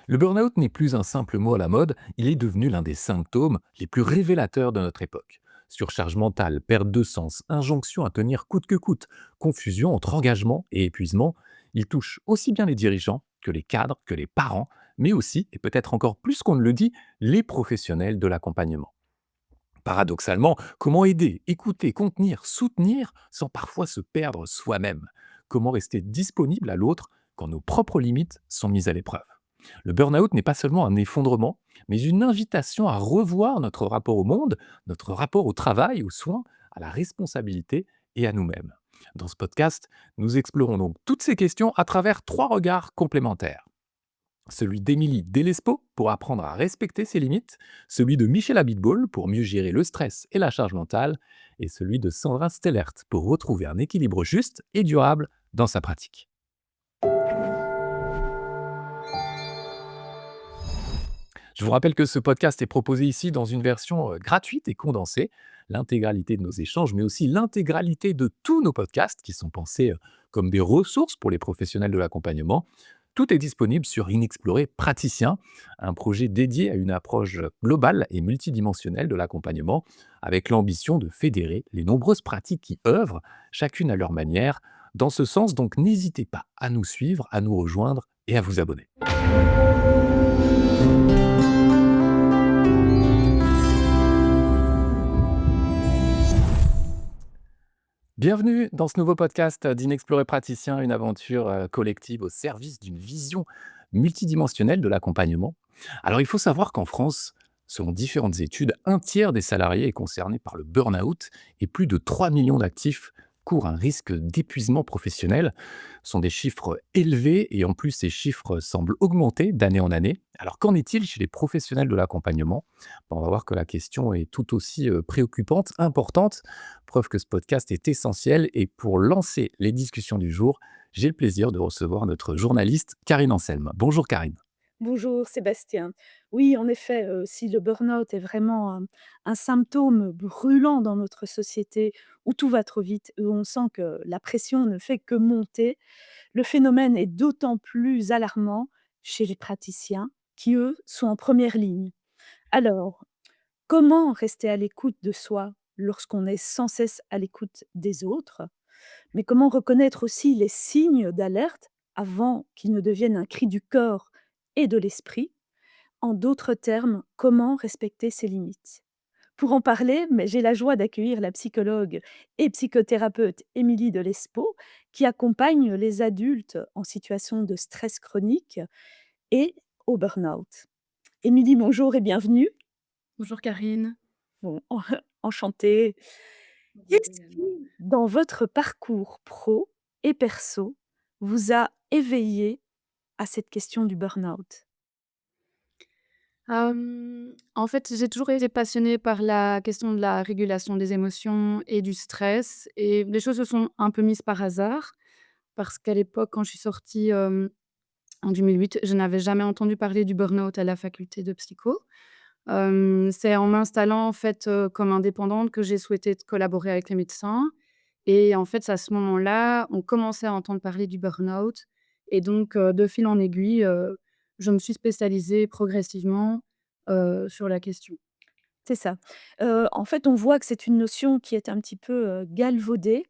Le burn-out n'est plus un simple mot à la mode, il est devenu l'un des symptômes les plus révélateurs de notre époque. Surcharge mentale, perte de sens, injonction à tenir coûte que coûte, confusion entre engagement et épuisement, il touche aussi bien les dirigeants que les cadres, que les parents, mais aussi, et peut-être encore plus qu'on ne le dit, les professionnels de l'accompagnement. Paradoxalement, comment aider, écouter, contenir, soutenir sans parfois se perdre soi-même? Comment rester disponible à l'autre quand nos propres limites sont mises à l'épreuve? Le burn-out n'est pas seulement un effondrement, mais une invitation à revoir notre rapport au monde, notre rapport au travail, aux soins, à la responsabilité et à nous-mêmes. Dans ce podcast, nous explorons donc toutes ces questions à travers trois regards complémentaires: celui d'Émilie Delespo pour apprendre à respecter ses limites, celui de Michel Abitbol pour mieux gérer le stress et la charge mentale, et celui de Sandra Stellert pour retrouver un équilibre juste et durable dans sa pratique. Je vous rappelle que ce podcast est proposé ici dans une version gratuite et condensée, l'intégralité de nos échanges, mais aussi l'intégralité de tous nos podcasts qui sont pensés comme des ressources pour les professionnels de l'accompagnement. Tout est disponible sur Inexploré Praticien, un projet dédié à une approche globale et multidimensionnelle de l'accompagnement, avec l'ambition de fédérer les nombreuses pratiques qui œuvrent, chacune à leur manière. Dans ce sens, donc, n'hésitez pas à nous suivre, à nous rejoindre et à vous abonner. Bienvenue dans ce nouveau podcast d'Inexploré Praticien, une aventure collective au service d'une vision multidimensionnelle de l'accompagnement. Alors il faut savoir qu'en France, selon différentes études, un tiers des salariés est concerné par le burn-out et plus de 3 millions d'actifs courent un risque d'épuisement professionnel. Ce sont des chiffres élevés et en plus ces chiffres semblent augmenter d'année en année. Alors qu'en est-il chez les professionnels de l'accompagnement? On va voir que la question est tout aussi préoccupante, importante. Preuve que ce podcast est essentiel. Et pour lancer les discussions du jour, j'ai le plaisir de recevoir notre journaliste Karine Anselme. Bonjour Karine. Bonjour Sébastien. Oui, en effet, si le burn-out est vraiment un symptôme brûlant dans notre société où tout va trop vite, où on sent que la pression ne fait que monter, le phénomène est d'autant plus alarmant chez les praticiens qui, eux, sont en première ligne. Alors, comment rester à l'écoute de soi lorsqu'on est sans cesse à l'écoute des autres? Mais comment reconnaître aussi les signes d'alerte avant qu'ils ne deviennent un cri du corps et de l'esprit? En d'autres termes, comment respecter ses limites? Pour en parler, mais j'ai la joie d'accueillir la psychologue et psychothérapeute Émilie Delespo, qui accompagne les adultes en situation de stress chronique et au burn-out. Émilie, bonjour et bienvenue. Bonjour Karine. Bon, enchantée. Bonjour Qu'est-ce également. qui, dans votre parcours pro et perso, vous a éveillé à cette question du burn-out? En fait, j'ai toujours été passionnée par la question de la régulation des émotions et du stress et les choses se sont un peu mises par hasard parce qu'à l'époque, quand je suis sortie, en 2008, je n'avais jamais entendu parler du burn-out à la faculté de psycho. C'est en m'installant, en fait, comme indépendante que j'ai souhaité collaborer avec les médecins et en fait, c'est à ce moment-là, on commençait à entendre parler du burn-out et donc de fil en aiguille, je me suis spécialisée progressivement, sur la question. C'est ça. En fait, on voit que c'est une notion qui est un petit peu, galvaudée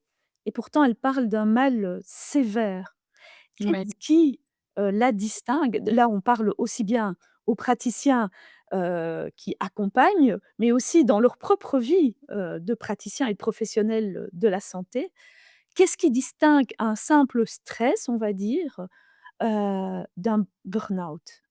et pourtant elle parle d'un mal, sévère. Ouais. Qu'est-ce qui, la distingue? Là, on parle aussi bien aux praticiens, qui accompagnent, mais aussi dans leur propre vie, de praticiens et de professionnels, de la santé. Qu'est-ce qui distingue un simple stress, on va dire, d'un burn-out?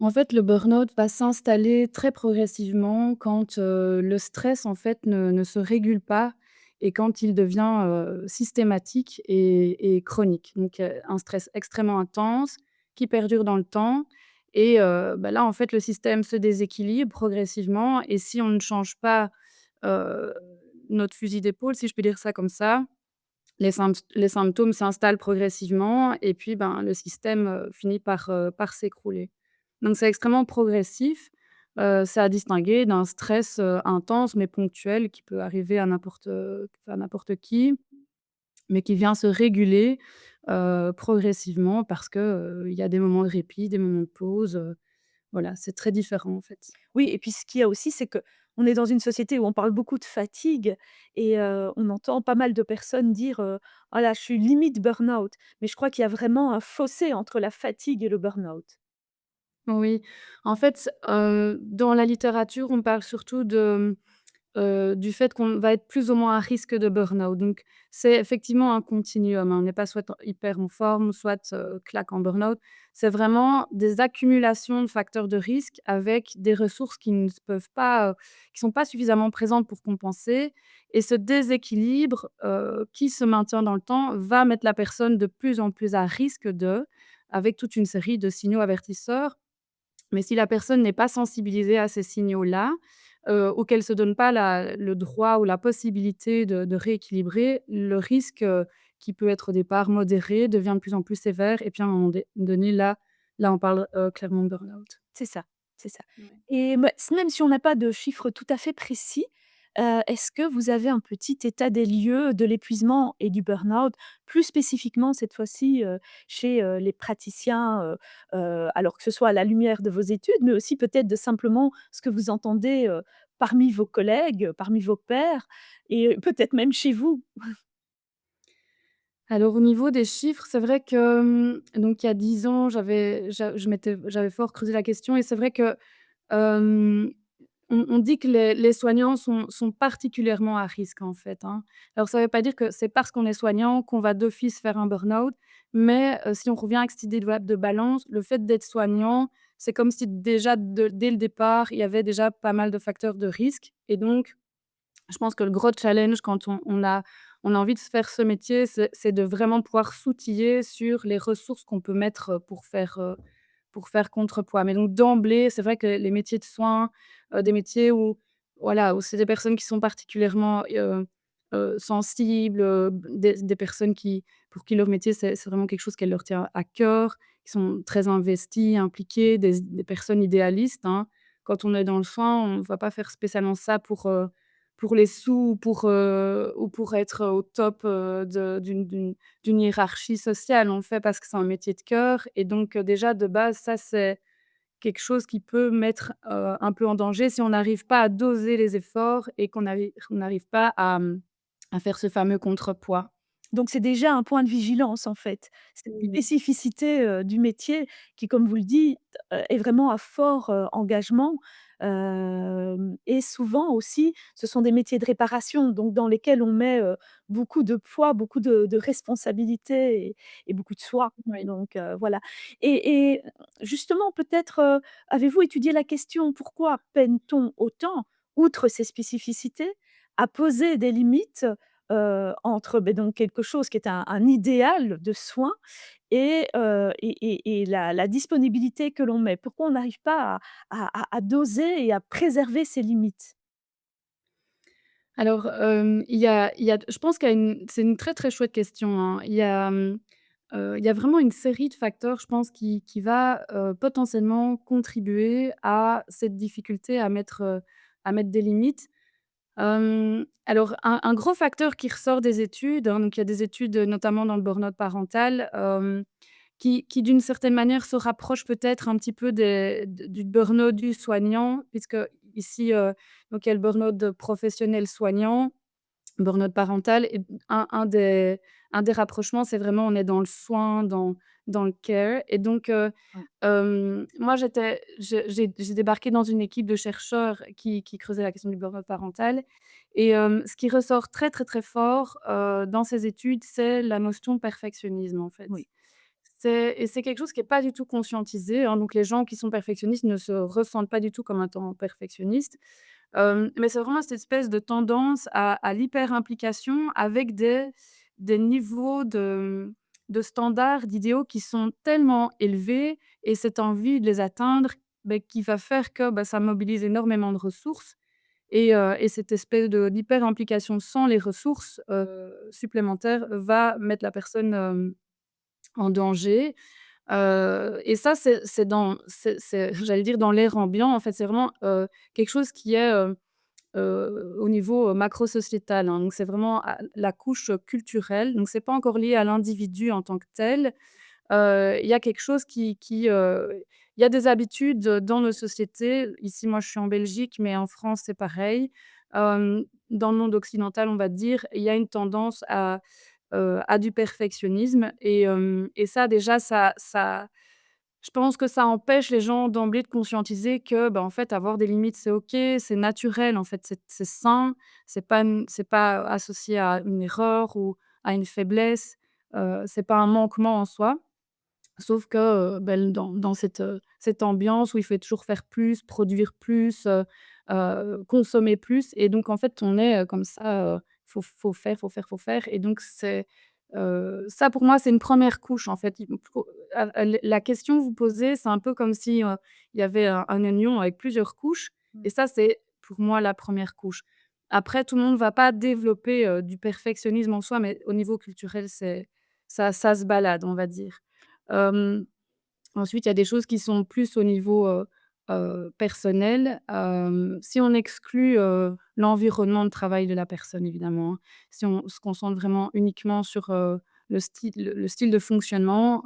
En fait, le burn-out va s'installer très progressivement quand, le stress, en fait, ne se régule pas et quand il devient, systématique et chronique. Donc, un stress extrêmement intense qui perdure dans le temps et bah, là, en fait, le système se déséquilibre progressivement et si on ne change pas, heu, notre fusil d'épaule, si je peux dire ça comme ça, les symptômes s'installent progressivement et puis, ben, le système, finit par s'écrouler. Donc c'est extrêmement progressif, c'est à distinguer d'un stress, intense mais ponctuel qui peut arriver à n'importe qui, mais qui vient se réguler, progressivement parce que, il y a des moments de répit, des moments de pause, voilà, c'est très différent, en fait. Oui et puis ce qu'il y a aussi, c'est que on est dans une société où on parle beaucoup de fatigue et on entend pas mal de personnes dire, «Ah là, je suis limite burn-out». Mais je crois qu'il y a vraiment un fossé entre la fatigue et le burn-out. Oui, en fait, dans la littérature, on parle surtout du fait qu'on va être plus ou moins à risque de burn-out. Donc c'est effectivement un continuum, hein. On n'est pas soit hyper en forme, soit, claque en burn-out. C'est vraiment des accumulations de facteurs de risque avec des ressources qui ne peuvent pas, qui sont pas suffisamment présentes pour compenser et ce déséquilibre, qui se maintient dans le temps va mettre la personne de plus en plus à risque avec toute une série de signaux avertisseurs. Mais si la personne n'est pas sensibilisée à ces signaux-là, ou qu'elle se donne pas le droit ou la possibilité de rééquilibrer, le risque, qui peut être au départ modéré devient de plus en plus sévère et puis à un moment donné, là on parle, clairement de burn-out. C'est ça, c'est ça Ouais. et même si on n'a pas de chiffres tout à fait précis, est-ce que vous avez un petit état des lieux de l'épuisement et du burn-out? Plus spécifiquement cette fois-ci, chez, les praticiens, alors que ce soit à la lumière de vos études, mais aussi peut-être de simplement ce que vous entendez, parmi vos collègues, parmi vos pairs et peut-être même chez vous? Alors au niveau des chiffres, c'est vrai que, donc il y a 10 ans, j'avais fort creusé la question et c'est vrai que, hem on dit que les soignants sont particulièrement à risque, en fait, hein. Alors ça ne veut pas dire que c'est parce qu'on est soignant qu'on va d'office faire un burn-out, mais si on revient avec cette idée de balance, le fait d'être soignant, c'est comme si déjà dès le départ, il y avait déjà pas mal de facteurs de risque et donc je pense que le gros challenge quand on a envie de se faire ce métier, c'est de vraiment pouvoir s'outiller sur les ressources qu'on peut mettre, pour faire contrepoids. Mais donc d'emblée, c'est vrai que les métiers de soins, des métiers où voilà, où c'est des personnes qui sont particulièrement, sensibles, des personnes pour qui leur métier, c'est vraiment quelque chose qui leur tient à cœur, qui sont très investies, impliquées, des personnes idéalistes, hein. Quand on est dans le soin, on ne va pas faire spécialement ça pour les sous ou pour être au top, d'une hiérarchie sociale. On le fait parce que c'est un métier de cœur et donc déjà de base, ça c'est quelque chose qui peut mettre, un peu en danger si on n'arrive pas à doser les efforts et on n'arrive pas à faire ce fameux contrepoids. Donc c'est déjà un point de vigilance, en fait. Cette Oui, spécificité, du métier qui, comme vous le dites, est vraiment à fort, engagement, et souvent aussi, ce sont des métiers de réparation, donc dans lesquels on met, beaucoup de poids, beaucoup de responsabilités et beaucoup de soi. oui. Donc voilà et justement peut-être, avez-vous étudié la question: pourquoi peine-t-on autant, outre ces spécificités, à poser des limites entre, beh, donc quelque chose qui est un idéal de soins et la disponibilité que l'on met. Pourquoi on n'arrive pas à doser et à préserver ses limites? Alors, il y a je pense qu'il y a une c'est une très, très chouette question, hein. Il y a vraiment une série de facteurs, je pense, qui va, potentiellement contribuer à cette difficulté à mettre des limites. Alors un gros facteur qui ressort des études, hein, donc il y a des études, notamment dans le burn-out parental, qui d'une certaine manière se rapprochent peut-être un petit peu du burn-out du soignant puisque ici, donc il y a le burn-out de professionnel soignant, burn-out parental et un des rapprochements, c'est vraiment on est dans le soin, dans le care et donc Ouais. moi j'ai débarqué dans une équipe de chercheurs qui creusait la question du burn-out parental et ce qui ressort très, très, très fort, dans ces études, c'est la notion de perfectionnisme, en fait. Oui. C'est quelque chose qui est pas du tout conscientisé, hein, donc les gens qui sont perfectionnistes ne se ressentent pas du tout comme étant perfectionnistes. Mais c'est vraiment cette espèce de tendance à l'hyper-implication avec des niveaux de standards, d'idéaux qui sont tellement élevés et cette envie de les atteindre, beh, qui va faire que, bah, ça mobilise énormément de ressources et cette espèce d'hyper-implication sans les ressources, supplémentaires va mettre la personne, en danger. Et ça, c'est j'allais dire dans l'air ambiant, en fait, c'est vraiment, quelque chose qui est, au niveau, macro-sociétal, hein. Donc c'est vraiment à la couche, culturelle. Donc c'est pas encore lié à l'individu en tant que tel. Il y a quelque chose il y a des habitudes, dans nos sociétés. Ici, moi, je suis en Belgique, mais en France, c'est pareil. Dans le monde occidental, on va dire, il y a une tendance à du perfectionnisme et ça déjà, ça je pense que ça empêche les gens d'emblée de conscientiser que, bah, en fait, avoir des limites, c'est OK, c'est naturel, en fait, c'est sain, c'est pas associé à une erreur ou à une faiblesse, c'est pas un manquement en soi. Sauf que, dans cette ambiance où il faut toujours faire plus, produire plus, consommer plus et donc en fait, on est, comme ça, faut faire, faut faire, faut faire et donc ça pour moi, c'est une première couche en fait. Il faut la question que vous posez, c'est un peu comme si, il y avait un oignon avec plusieurs couches Mmh. et ça, c'est pour moi la première couche. Après, tout le monde va pas développer, du perfectionnisme en soi, mais au niveau culturel, ça se balade, on va dire. Hem, Ensuite, il y a des choses qui sont plus au niveau, personnel. Si on exclut, l'environnement de travail de la personne évidemment, hein. Si on se concentre vraiment uniquement sur, le style de fonctionnement,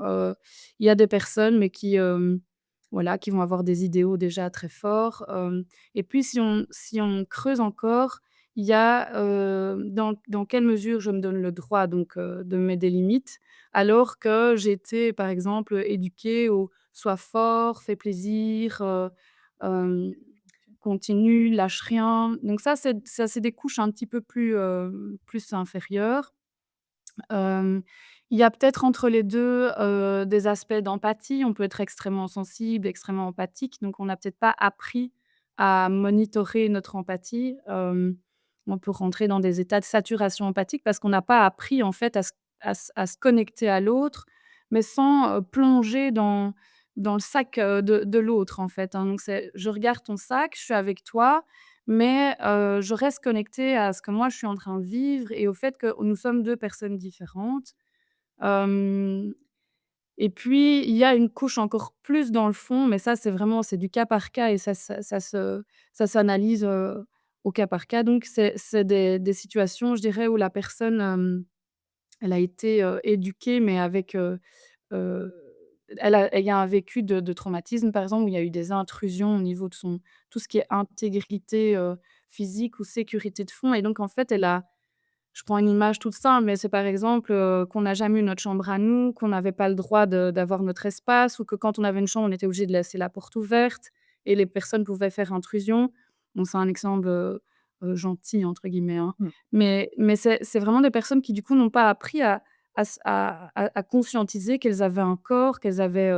il y a des personnes mais voilà, qui vont avoir des idéaux déjà très forts, et puis si on creuse encore, il y a, dans quelle mesure je me donne le droit donc, de me mettre des limites? Alors que j'ai été, par exemple, éduquée au «sois fort, fais plaisir, hem, continue, lâche rien». Donc ça c'est des couches un petit peu plus inférieures. Hem, il y a peut-être entre les 2 des aspects d'empathie. On peut être extrêmement sensible, extrêmement empathique, donc on n'a peut-être pas appris à monitorer notre empathie. On peut rentrer dans des états de saturation empathique parce qu'on n'a pas appris en fait à se connecter à l'autre, mais sans, plonger dans le sac, de l'autre en fait, hein. Donc c'est: je regarde ton sac, je suis avec toi, mais je reste connectée à ce que moi je suis en train de vivre et au fait que nous sommes 2 personnes différentes. Hem Et puis il y a une couche encore plus dans le fond, mais ça c'est du cas par cas et ça s'analyse, au cas par cas. Donc c'est des situations, je dirais, où la personne, elle a été, éduquée mais avec, Heu, il y a un vécu de traumatisme, par exemple, où il y a eu des intrusions au niveau de son tout ce qui est intégrité, physique ou sécurité de fond et donc en fait, je prends une image toute simple, mais c'est par exemple, qu'on n'a jamais eu notre chambre à nous, qu'on n'avait pas le droit d'avoir notre espace ou que quand on avait une chambre, on était obligé de laisser la porte ouverte et les personnes pouvaient faire intrusion. Donc c'est un exemple, «gentil» entre guillemets, hein. Mmh. Mais c'est vraiment des personnes qui du coup n'ont pas appris à conscientiser qu'elles avaient un corps, qu'elles avaient,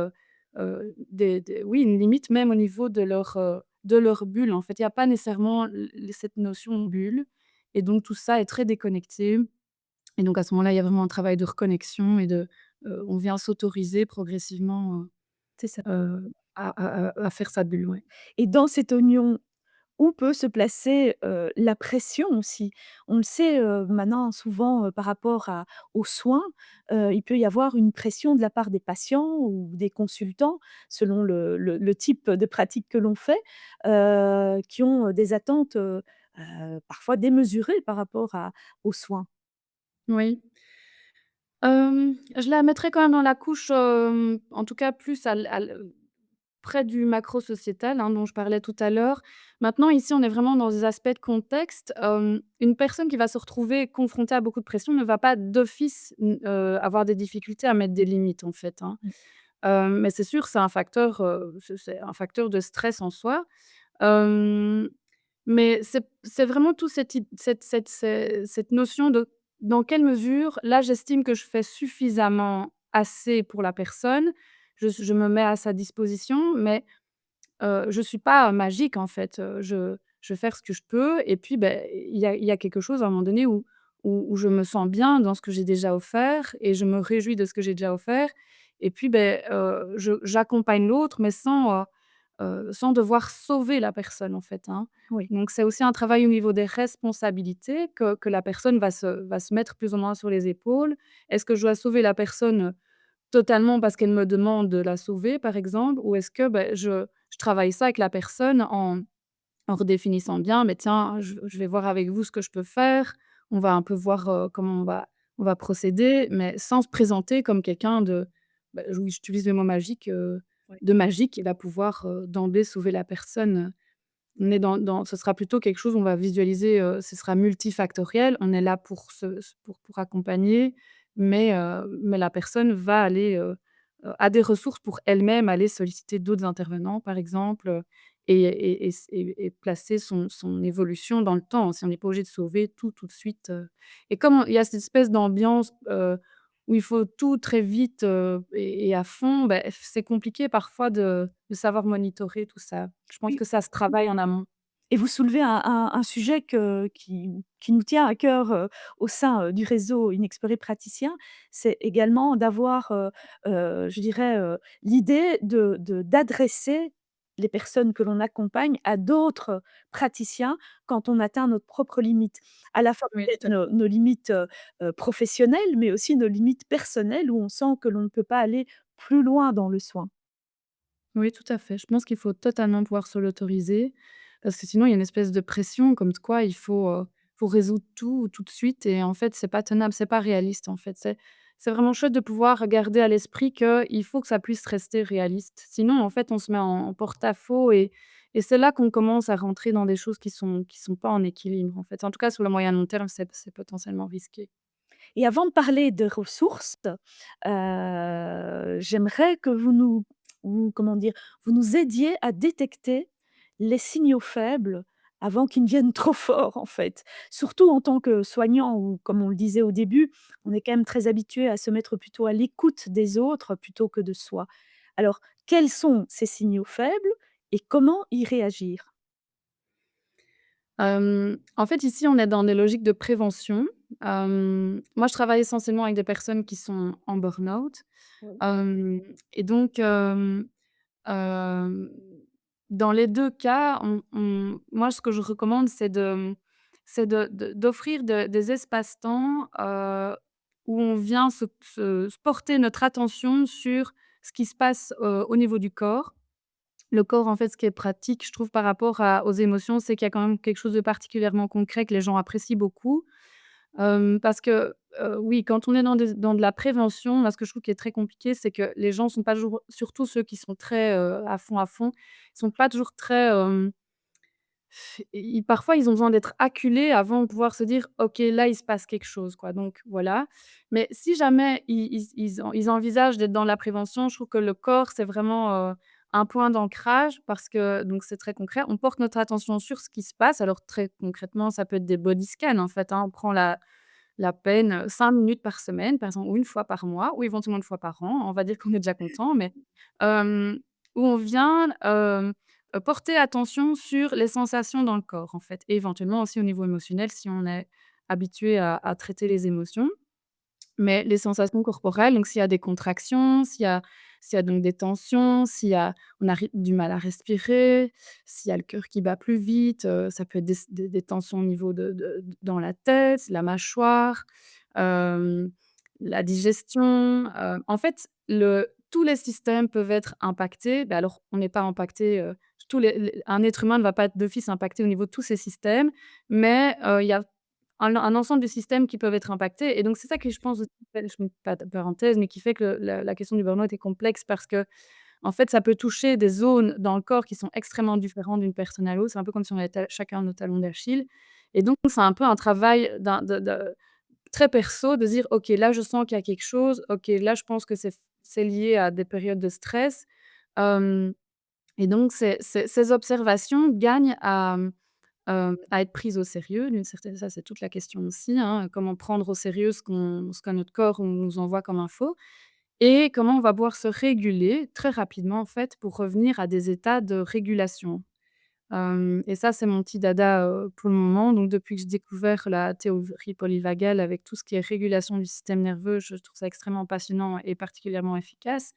des oui, une limite même au niveau de leur bulle, en fait. Il y a pas nécessairement cette notion de bulle et donc tout ça est très déconnecté et donc à ce moment-là, il y a vraiment un travail de reconnexion et on vient s'autoriser progressivement, C'est ça. à faire sa bulle, ouais. Et dans cet oignon, où peut se placer, la pression aussi? On le sait, maintenant souvent, par rapport aux soins, il peut y avoir une pression de la part des patients ou des consultants selon le type de pratique que l'on fait, qui ont, des attentes, parfois démesurées par rapport aux soins. Oui. Je la mettrais quand même dans la couche, en tout cas plus à l près du macro-sociétal, hein, dont je parlais tout à l'heure. Maintenant, ici, on est vraiment dans des aspects de contexte. Une personne qui va se retrouver confrontée à beaucoup de pression ne va pas d'office avoir des difficultés à mettre des limites, en fait, hein. Mmh. Mais c'est sûr, c'est un facteur de stress en soi. Hem, mais c'est vraiment tout cette notion de dans quelle mesure, là, j'estime que je fais suffisamment assez pour la personne. Je me mets à sa disposition, mais je suis pas magique en fait, je vais faire ce que je peux et puis, beh, il y a quelque chose à un moment donné où je me sens bien dans ce que j'ai déjà offert et je me réjouis de ce que j'ai déjà offert et puis, beh, j'accompagne l'autre mais sans devoir sauver la personne en fait, hein. Oui. Donc c'est aussi un travail au niveau des responsabilités que la personne va se mettre plus ou moins sur les épaules. Est-ce que je dois sauver la personne, totalement parce qu'elle me demande de la sauver, par exemple, ou est-ce que, je travaille ça avec la personne en redéfinissant bien: «Mais tiens, je vais voir avec vous ce que je peux faire. On va un peu voir, comment on va procéder», mais sans se présenter comme quelqu'un de oui, j'utilise le mot magique, Ouais. de magique qui va pouvoir, d'emblée sauver la personne. On est dans ce sera plutôt quelque chose, on va visualiser, ce sera multifactoriel. On est là pour pour accompagner, mais la personne va aller, a des ressources pour elle-même aller solliciter d'autres intervenants, par exemple, et placer son évolution dans le temps. Si on n'est pas obligé de sauver tout, tout de suite, et comme il y a cette espèce d'ambiance, où il faut tout très vite, et à fond, c'est compliqué parfois de savoir monitorer tout ça. Je pense Oui. que ça se travaille en amont. Et vous soulevez un sujet qui nous tient à cœur, au sein, du réseau Inexpérés Praticiens. C'est également d'avoir, je dirais, l'idée d'adresser les personnes que l'on accompagne à d'autres praticiens quand on atteint notre propre limite. À la fois Oui, peut-être tout à nos limites, professionnelles, mais aussi nos limites personnelles où on sent que l'on ne peut pas aller plus loin dans le soin. Oui, tout à fait. Je pense qu'il faut totalement pouvoir se l'autoriser parce que sinon il y a une espèce de pression comme de quoi faut résoudre tout de suite et en fait, c'est pas tenable, c'est pas réaliste, en fait. C'est vraiment chouette de pouvoir garder à l'esprit qu'il faut que ça puisse rester réaliste. Sinon, en fait, on se met en porte-à-faux et c'est là qu'on commence à rentrer dans des choses qui sont pas en équilibre, en fait. En tout cas, sur le moyen long terme, c'est potentiellement risqué. Et avant de parler de ressources, j'aimerais que comment dire? Vous nous aidiez à détecter les signaux faibles avant qu'ils ne viennent trop forts, en fait. Surtout en tant que soignant où, comme on le disait au début, on est quand même très habitué à se mettre plutôt à l'écoute des autres plutôt que de soi. Alors, quels sont ces signaux faibles et comment y réagir? En fait, ici, on est dans des logiques de prévention. Moi, je travaille essentiellement avec des personnes qui sont en burn-out, Oui. hem et donc hem, dans les 2 cas, moi, ce que je recommande, c'est d'offrir des espaces-temps, où on vient se porter notre attention sur ce qui se passe, au niveau du corps. Le corps, en fait, ce qui est pratique, je trouve, par rapport aux émotions, c'est qu'il y a quand même quelque chose de particulièrement concret que les gens apprécient beaucoup. Parce que, oui, quand on est dans de la prévention, moi, ce que je trouve qui est très compliqué, c'est que les gens sont pas toujours surtout ceux qui sont très, à fond, ils sont pas toujours très, ils parfois, ils ont besoin d'être acculés avant de pouvoir se dire: «OK, là, il se passe quelque chose», quoi, donc voilà. Mais si jamais ils envisagent d'être dans la prévention, je trouve que le corps, c'est vraiment, un point d'ancrage parce que donc c'est très concret. On porte notre attention sur ce qui se passe. Alors très concrètement, ça peut être des body scans, en fait, hein. On prend la peine, 5 minutes par semaine, par exemple, ou une fois par mois, ou éventuellement une fois par an. On va dire qu'on est déjà content, mais hem, où on vient, porter attention sur les sensations dans le corps, en fait, et éventuellement aussi au niveau émotionnel si on est habitué à traiter les émotions. Mais les sensations corporelles, donc s'il y a des contractions, s'il y a donc des tensions, s'il y a on a du mal à respirer, s'il y a le cœur qui bat plus vite, ça peut être des tensions au niveau dans la tête, la mâchoire, hem, la digestion, en fait, tous les systèmes peuvent être impactés. Alors on n'est pas impacté, tous les un être humain ne va pas être d'office impacté au niveau de tous ces systèmes, mais il y a un ensemble de systèmes qui peuvent être impactés et donc c'est ça que je pense aussi, je mets pas de parenthèse, mais qui fait que la question du burn-out est complexe parce qu'en fait, ça peut toucher des zones dans le corps qui sont extrêmement différentes d'une personne à l'autre. C'est un peu comme si on avait chacun nos talons d'Achille et donc c'est un peu un travail de très perso de dire: «OK, là, je sens qu'il y a quelque chose. OK, là, je pense que c'est lié à des périodes de stress». Hem et donc ces observations gagnent à être prises au sérieux d'une certaine ça, c'est toute la question aussi, hein, comment prendre au sérieux ce que notre corps nous envoie comme info et comment on va pouvoir se réguler très rapidement, en fait, pour revenir à des états de régulation. Et ça, c'est mon petit dada, pour le moment. Donc depuis que j'ai découvert la théorie polyvagale avec tout ce qui est régulation du système nerveux, je trouve ça extrêmement passionnant et particulièrement efficace.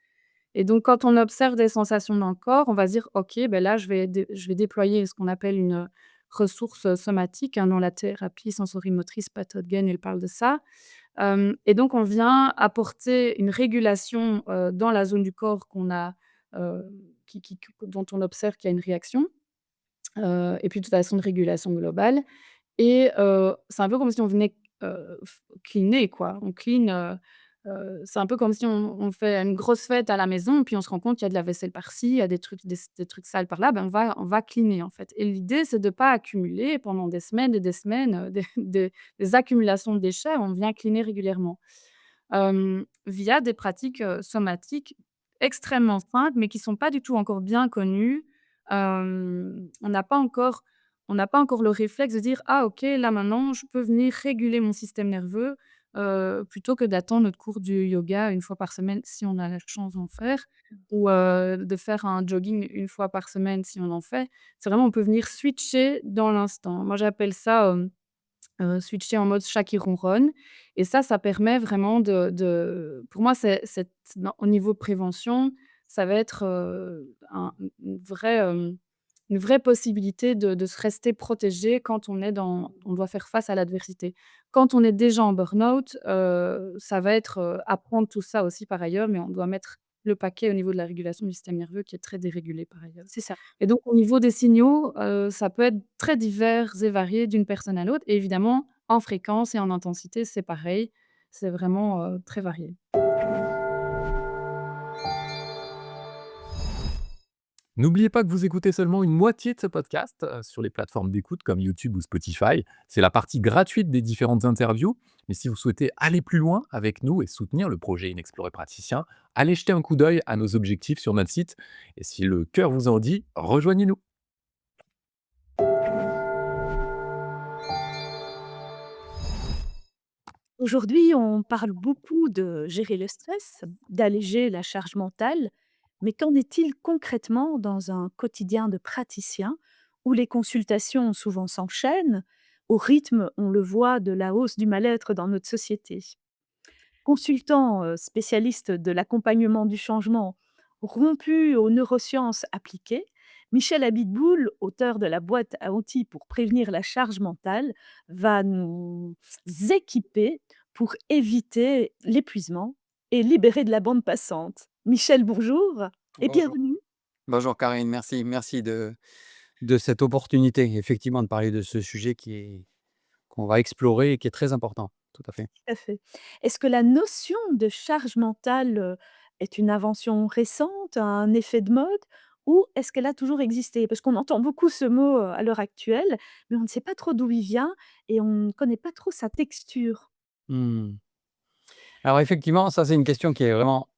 Et donc quand on observe des sensations dans le corps, on va se dire: «OK, ben là, je vais déployer ce qu'on appelle une, ressource, somatique», hein, dans la thérapie sensorimotrice Pattoggen, il parle de ça. Et donc on vient apporter une régulation, dans la zone du corps qu'on a, qui dont on observe qu'il y a une réaction et puis de toute façon de régulation globale et c'est un peu comme si on venait, f cleaner quoi. On clean, c'est un peu comme si on fait une grosse fête à la maison, puis on se rend compte qu'il y a de la vaisselle par-ci, il y a des trucs sales par-là, ben, on va cleaner en fait et l'idée c'est de pas accumuler pendant des semaines et des semaines, des accumulations de déchets, on vient cleaner régulièrement. Via des pratiques, somatiques extrêmement simples, mais qui sont pas du tout encore bien connues. On n'a pas encore le réflexe de dire: «Ah OK, là maintenant je peux venir réguler mon système nerveux», plutôt que d'attendre notre cours du yoga une fois par semaine si on a la chance d'en faire ou de faire un jogging une fois par semaine si on en fait. C'est vraiment on peut venir switcher dans l'instant. Moi j'appelle ça, switcher en mode chat qui ronronne et ça permet vraiment pour moi, c'est dans au niveau prévention, ça va être, une vraie possibilité de se rester protégé quand on doit faire face à l'adversité. Quand on est déjà en burn-out, ça va être, apprendre tout ça aussi par ailleurs, mais on doit mettre le paquet au niveau de la régulation du système nerveux qui est très dérégulé par ailleurs. C'est ça. Et donc au niveau des signaux, ça peut être très divers et varié d'une personne à l'autre et évidemment en fréquence et en intensité, c'est pareil. C'est vraiment, très varié. N'oubliez pas que vous écoutez seulement une moitié de ce podcast sur les plateformes d'écoute comme YouTube ou Spotify. C'est la partie gratuite des différentes interviews. Mais si vous souhaitez aller plus loin avec nous et soutenir le projet Inexploré Praticien, allez jeter un coup d'œil à nos objectifs sur notre site. Et si le cœur vous en dit, rejoignez-nous. Aujourd'hui, on parle beaucoup de gérer le stress, d'alléger la charge mentale, mais qu'en est-il concrètement dans un quotidien de praticien où les consultations souvent s'enchaînent, au rythme, on le voit, de la hausse du mal-être dans notre société? Consultant spécialiste de l'accompagnement du changement, rompu aux neurosciences appliquées, Michel Abitboul, auteur de la boîte à outils pour prévenir la charge mentale, va nous équiper pour éviter l'épuisement et libérer de la bande passante. Michel, bonjour et Bonjour. bienvenue. Bonjour Karine, merci. Merci de cette opportunité, effectivement, de parler de ce sujet qu'on va explorer et qui est très important. Tout à fait. Tout à fait. Est-ce que la notion de charge mentale, est une invention récente, un effet de mode ou est-ce qu'elle a toujours existé? Parce qu'on entend beaucoup ce mot, à l'heure actuelle, mais on ne sait pas trop d'où il vient et on ne connaît pas trop sa texture. Hmm. Alors effectivement, ça c'est une question qui est vraiment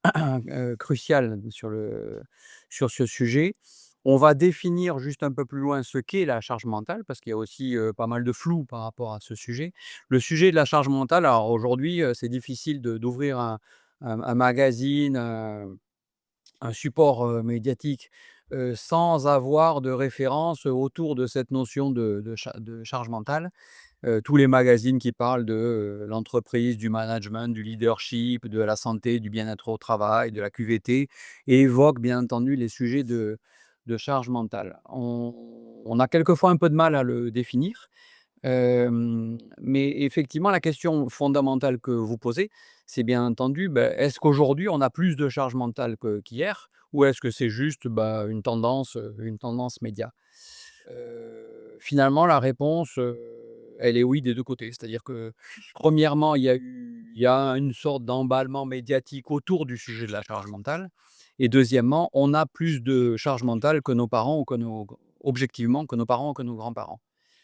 cruciale sur ce sujet. On va définir juste un peu plus loin ce qu'est la charge mentale, parce qu'il y a aussi pas mal de flou par rapport à ce sujet. Le sujet de la charge mentale, alors aujourd'hui, c'est difficile d'ouvrir un magazine, un support, médiatique, sans avoir de référence autour de cette notion de charge mentale. Tous les magazines qui parlent de, l'entreprise, du management, du leadership, de la santé, du bien-être au travail, de la QVT et évoquent bien entendu les sujets de charge mentale. On a quelquefois un peu de mal à le définir. Mais effectivement, la question fondamentale que vous posez, c'est bien entendu, est-ce qu'aujourd'hui on a plus de charge mentale qu'hier? Ou est-ce que c'est juste, une tendance média? Finalement, la réponse, elle est oui des 2 côtés. C'est-à-dire que, premièrement, il y a une sorte d'emballement médiatique autour du sujet de la charge mentale et deuxièmement, on a plus de charge mentale que nos parents ou que nos objectivement, que nos parents ou que nos grands-parents.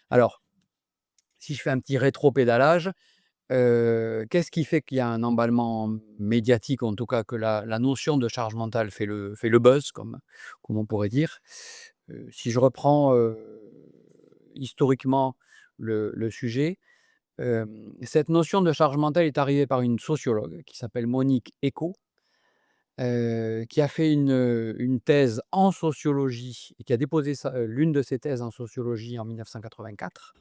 Alors si je fais un petit rétropédalage, qu'est-ce qui fait qu'il y a un emballement médiatique, en tout cas que la notion de charge mentale fait le buzz comme on pourrait dire? Si je reprends, historiquement le sujet, cette notion de charge mentale est arrivée par une sociologue qui s'appelle Monique Eco, qui a fait une thèse en sociologie et qui a déposé l'une de ses thèses en sociologie en 1984.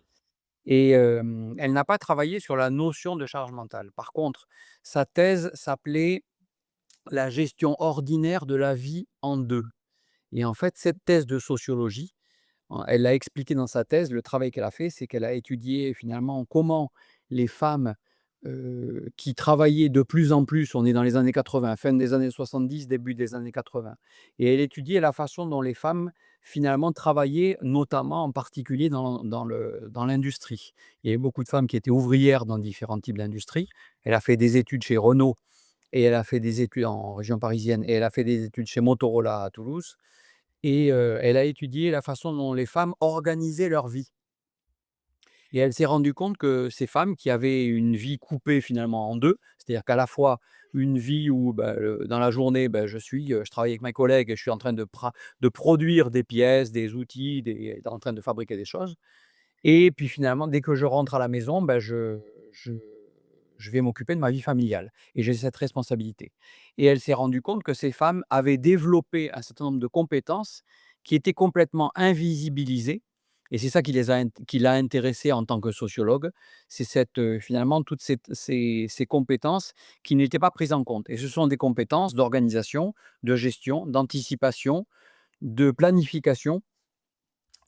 Et elle n'a pas travaillé sur la notion de charge mentale. Par contre, sa thèse s'appelait «La gestion ordinaire de la vie en 2». Et en fait, cette thèse de sociologie, elle l'a expliqué dans sa thèse, le travail qu'elle a fait, c'est qu'elle a étudié finalement comment les femmes qui travaillaient de plus en plus, on est dans les années 80, fin des années 70, début des années 80, et elle étudiait la façon dont les femmes, finalement, travaillaient, notamment, en particulier, dans l'industrie. Il y avait beaucoup de femmes qui étaient ouvrières dans différents types d'industries. Elle a fait des études chez Renault et elle a fait des études en région parisienne et elle a fait des études chez Motorola à Toulouse et elle a étudié la façon dont les femmes organisaient leur vie. Et elle s'est rendue compte que ces femmes qui avaient une vie coupée finalement en 2, c'est-à-dire qu'à la fois une vie où, dans la journée, je travaille avec mes collègues et je suis en train de produire des pièces, des outils, en train de fabriquer des choses. Et puis finalement, dès que je rentre à la maison, je je vais m'occuper de ma vie familiale et j'ai cette responsabilité. Et elle s'est rendue compte que ces femmes avaient développé un certain nombre de compétences qui étaient complètement invisibilisées, et c'est ça qui l'a intéressée en tant que sociologue. C'est finalement toutes ces compétences qui n'étaient pas prises en compte, et ce sont des compétences d'organisation, de gestion, d'anticipation, de planification,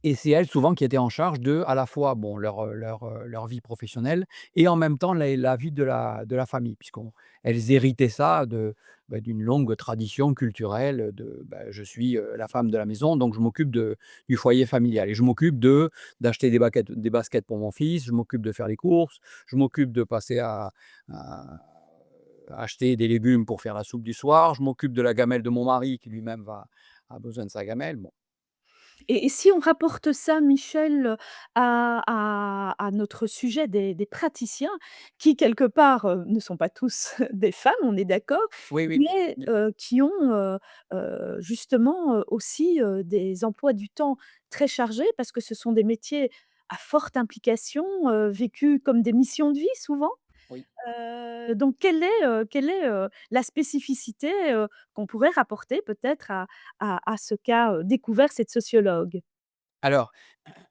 et c'est elles souvent qui étaient en charge de, à la fois, bon, leur vie professionnelle et en même temps la vie de la famille, puisqu'elles héritaient ça d'une longue tradition culturelle je suis, la femme de la maison, donc je m'occupe du foyer familial et je m'occupe d'acheter des baskets pour mon fils, je m'occupe de faire les courses, je m'occupe de passer à acheter des légumes pour faire la soupe du soir, je m'occupe de la gamelle de mon mari qui lui-même a besoin de sa gamelle, bon. Et si on rapporte ça, Michel, à notre sujet des praticiens qui, quelque part, ne sont pas tous des femmes, on est d'accord, Oui, oui. mais qui ont, justement, aussi, des emplois du temps très chargés parce que ce sont des métiers à forte implication, vécus comme des missions de vie souvent. Oui. Donc quelle est la spécificité, qu'on pourrait rapporter peut-être à ce qu'a, découvert cette sociologue? Alors,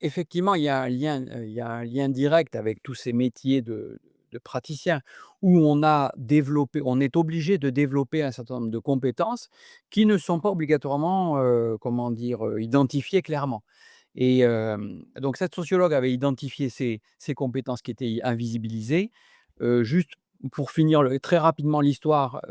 effectivement, il y a un lien direct avec tous ces métiers de praticiens, où on est obligé de développer un certain nombre de compétences qui ne sont pas obligatoirement, comment dire, identifiées clairement. Et donc cette sociologue avait identifié ces compétences qui étaient invisibilisées. Juste pour finir très rapidement l'histoire,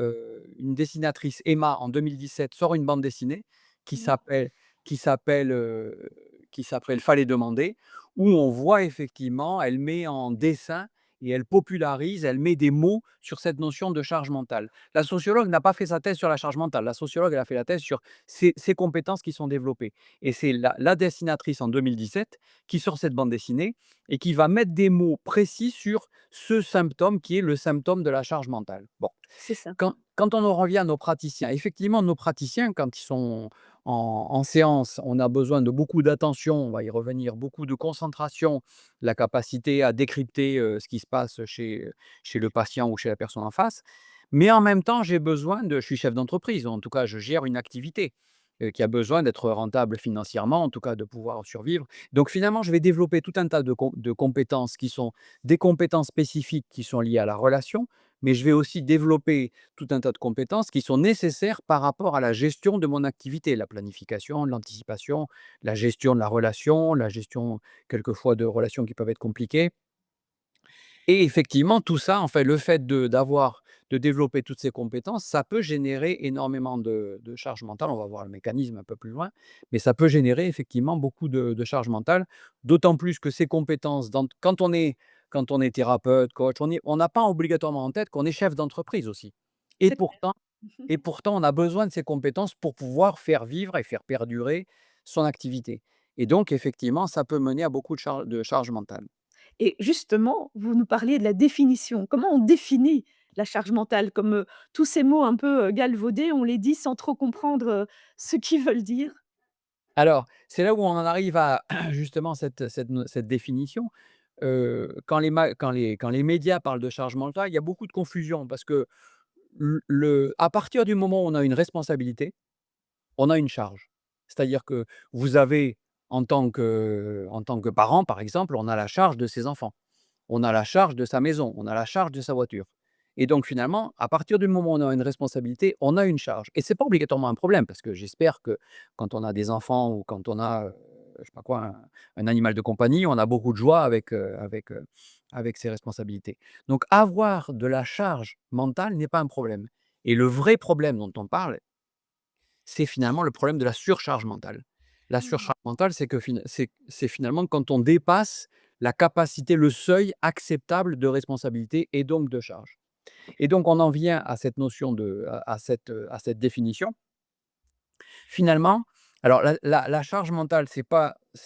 une dessinatrice, Emma, en 2017, sort une bande dessinée qui Mmh. s'appelle qui s'appelle, heu, qui s'appelle «Fallait demander», où on voit effectivement, elle met en dessin et elle popularise, elle met des mots sur cette notion de charge mentale. La sociologue n'a pas fait sa thèse sur la charge mentale. La sociologue, elle a fait la thèse sur ces compétences qui sont développées, et c'est la dessinatrice en 2017 qui sort cette bande dessinée et qui va mettre des mots précis sur ce symptôme qui est le symptôme de la charge mentale. Bon, C'est ça. quand on en revient à nos praticiens, effectivement, nos praticiens, quand ils sont en séance, on a besoin de beaucoup d'attention, on va y revenir, beaucoup de concentration, la capacité à décrypter ce qui se passe chez le patient ou chez la personne en face. Mais en même temps, je suis chef d'entreprise, en tout cas, je gère une activité qui a besoin d'être rentable financièrement, en tout cas de pouvoir survivre. Donc finalement, je vais développer tout un tas de compétences qui sont des compétences spécifiques qui sont liées à la relation, mais je vais aussi développer tout un tas de compétences qui sont nécessaires par rapport à la gestion de mon activité, la planification, l'anticipation, la gestion de la relation, la gestion quelquefois de relations qui peuvent être compliquées. Et effectivement, tout ça, en fait, le fait de développer toutes ces compétences, ça peut générer énormément de charge mentale. On va voir le mécanisme un peu plus loin, mais ça peut générer effectivement beaucoup de charge mentale, d'autant plus que ces compétences, quand on est thérapeute, coach, on n'a pas obligatoirement en tête qu'on est chef d'entreprise aussi. Et C'est pourtant, et pourtant, on a besoin de ces compétences pour pouvoir faire vivre et faire perdurer son activité. Et donc, effectivement, ça peut mener à beaucoup de charge mentale. et justement, vous nous parliez de la définition. Comment on définit la charge mentale? Comme, tous ces mots un peu, galvaudés, on les dit sans trop comprendre, ce qu'ils veulent dire? Alors, c'est là où on en arrive à justement cette définition. Quand les médias parlent de charge mentale, il y a beaucoup de confusion parce que à partir du moment où on a une responsabilité, on a une charge. C'est-à-dire que vous avez, en tant que parent, par exemple, on a la charge de ses enfants. On a la charge de sa maison, on a la charge de sa voiture. Et donc finalement, à partir du moment où on a une responsabilité, on a une charge. Et c'est pas obligatoirement un problème, parce que j'espère que quand on a des enfants ou quand on a, je sais pas quoi, un animal de compagnie, on a beaucoup de joie avec ses responsabilités. Donc avoir de la charge mentale n'est pas un problème. Et le vrai problème dont on parle, c'est finalement le problème de la surcharge mentale. La Mmh. surcharge mentale, c'est que c'est finalement quand on dépasse la capacité, le seuil acceptable de responsabilité et donc de charge. Et donc on en vient à cette notion à cette définition. Finalement, alors la charge mentale, ce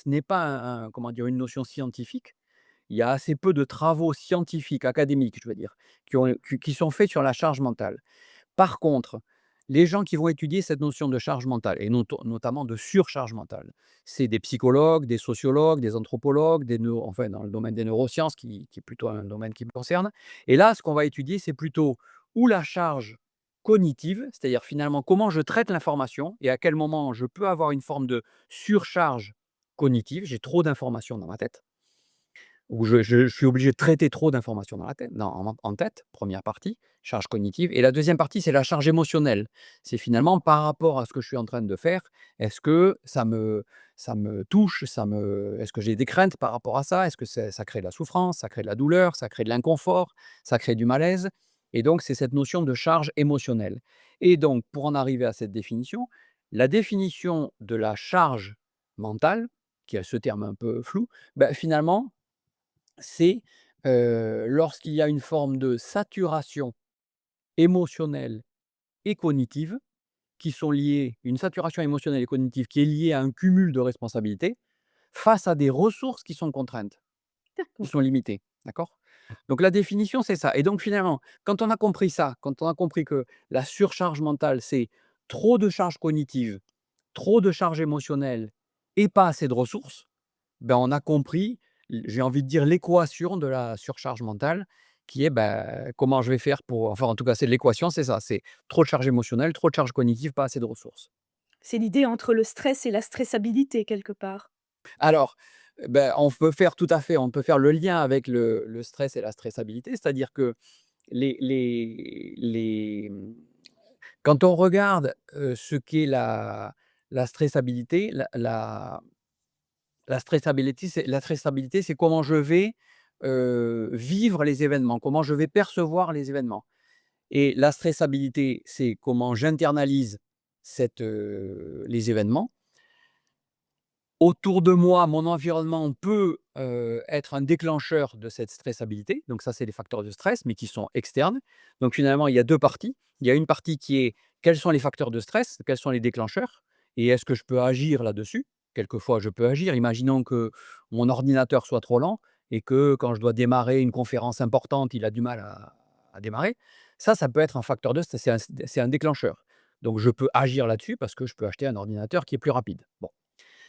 n'est pas comment dire, une notion scientifique. Il y a assez peu de travaux scientifiques, académiques, je veux dire, qui sont faits sur la charge mentale. Par contre, les gens qui vont étudier cette notion de charge mentale et notamment de surcharge mentale, c'est des psychologues, des sociologues, des anthropologues, enfin dans le domaine des neurosciences qui est plutôt un domaine qui me concerne. Et là, ce qu'on va étudier, c'est plutôt ou la charge cognitive, c'est-à-dire finalement comment je traite l'information et à quel moment je peux avoir une forme de surcharge cognitive, j'ai trop d'informations dans ma tête où je suis obligé de traiter trop d'informations dans la tête en tête, première partie, charge cognitive et la deuxième partie, c'est la charge émotionnelle. C'est finalement par rapport à ce que je suis en train de faire, est-ce que ça me touche? Est-ce que j'ai des craintes par rapport à ça? Est-ce que ça crée de la souffrance? Ça crée de la douleur? Ça crée de l'inconfort? Ça crée du malaise? Et donc c'est cette notion de charge émotionnelle. Et donc pour en arriver à cette définition, la définition de la charge mentale, qui a ce terme un peu flou, finalement c'est, lorsqu'il y a une forme de saturation émotionnelle et cognitive qui sont liées une saturation émotionnelle et cognitive qui est liée à un cumul de responsabilités face à des ressources qui sont contraintes, qui D'accord. sont limitées, d'accord? Donc la définition, c'est ça et donc finalement, quand on a compris ça, quand on a compris que la surcharge mentale, c'est trop de charge cognitive, trop de charge émotionnelle et pas assez de ressources, on a compris, j'ai envie de dire l'équation de la surcharge mentale qui est, comment je vais faire pour en tout cas, c'est l'équation, c'est ça, c'est trop de charge émotionnelle, trop de charge cognitive, pas assez de ressources. C'est l'idée entre le stress et la stressabilité quelque part. Alors, on peut faire tout à fait, on peut faire le lien avec le stress et la stressabilité, c'est-à-dire que quand on regarde, ce qu'est la stressabilité, la stressabilité, c'est comment je vais, vivre les événements, comment je vais percevoir les événements et la stressabilité, c'est comment j'internalise les événements. Autour de moi, mon environnement peut, être un déclencheur de cette stressabilité, donc ça, c'est les facteurs de stress, mais qui sont externes. Donc finalement, il y a 2 parties. Il y a une partie qui est: quels sont les facteurs de stress? Quels sont les déclencheurs? Et est-ce que je peux agir là-dessus? Quelquefois, je peux agir. Imaginons que mon ordinateur soit trop lent et que quand je dois démarrer une conférence importante, il a du mal à démarrer. Ça peut être un facteur de stress, c'est un déclencheur. Donc je peux agir là-dessus parce que je peux acheter un ordinateur qui est plus rapide. Bon.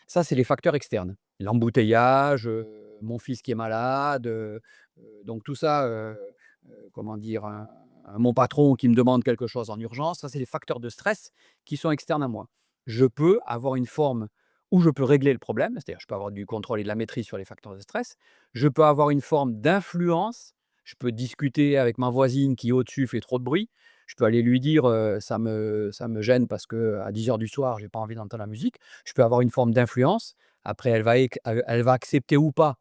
Ça, c'est les facteurs externes. L'embouteillage, mon fils qui est malade, donc tout ça, comment dire? Mon patron qui me demande quelque chose en urgence, ça, c'est les facteurs de stress qui sont externes à moi. Je peux avoir une forme où je peux régler le problème, c'est-à-dire je peux avoir du contrôle et de la maîtrise sur les facteurs de stress. Je peux avoir une forme d'influence, je peux discuter avec ma voisine qui au-dessus fait trop de bruit. Je peux aller lui dire, ça me gêne parce qu'à 10 heures du soir, j'ai pas envie d'entendre la musique. Je peux avoir une forme d'influence. Après, elle va accepter ou pas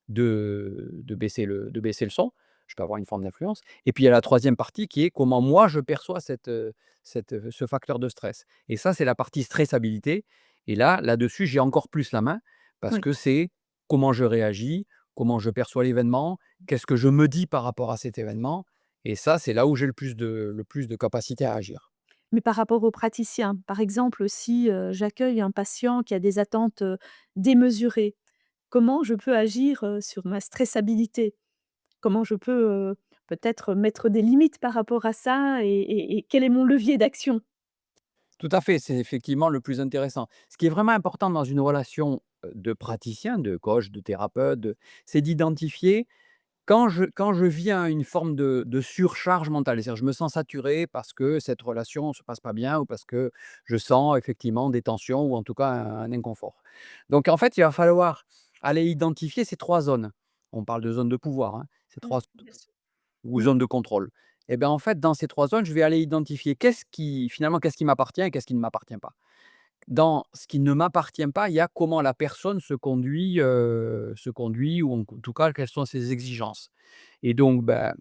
de baisser le son. Je peux avoir une forme d'influence et puis il y a la troisième partie qui est comment moi je perçois ce facteur de stress et ça, c'est la partie stressabilité et là-dessus, j'ai encore plus la main parce Oui. que c'est comment je réagis, comment je perçois l'événement, qu'est-ce que je me dis par rapport à cet événement et ça, c'est là où j'ai le plus de capacité à agir. Mais par rapport aux praticiens, par exemple, si, j'accueille un patient qui a des attentes, démesurées, comment je peux agir, sur ma stressabilité? Comment je peux, peut-être mettre des limites par rapport à ça et quel est mon levier d'action? Tout à fait, c'est effectivement le plus intéressant. Ce qui est vraiment important dans une relation, de praticien, de coach, de thérapeute, c'est d'identifier quand je vis une forme de surcharge mentale, c'est-à-dire je me sens saturé parce que cette relation ne se passe pas bien ou parce que je sens effectivement des tensions ou en tout cas un inconfort. Donc en fait, il va falloir aller identifier ces 3 zones. On parle de zones de pouvoir, hein, ces Mmh, 3 bien sûr. ou Mmh. zones de contrôle. Et bien en fait, dans ces 3 zones, je vais aller identifier qu'est-ce qui m'appartient et qu'est-ce qui ne m'appartient pas. dans ce qui ne m'appartient pas, il y a comment la personne se conduit ou en tout cas, quelles sont ses exigences. Et donc, ben,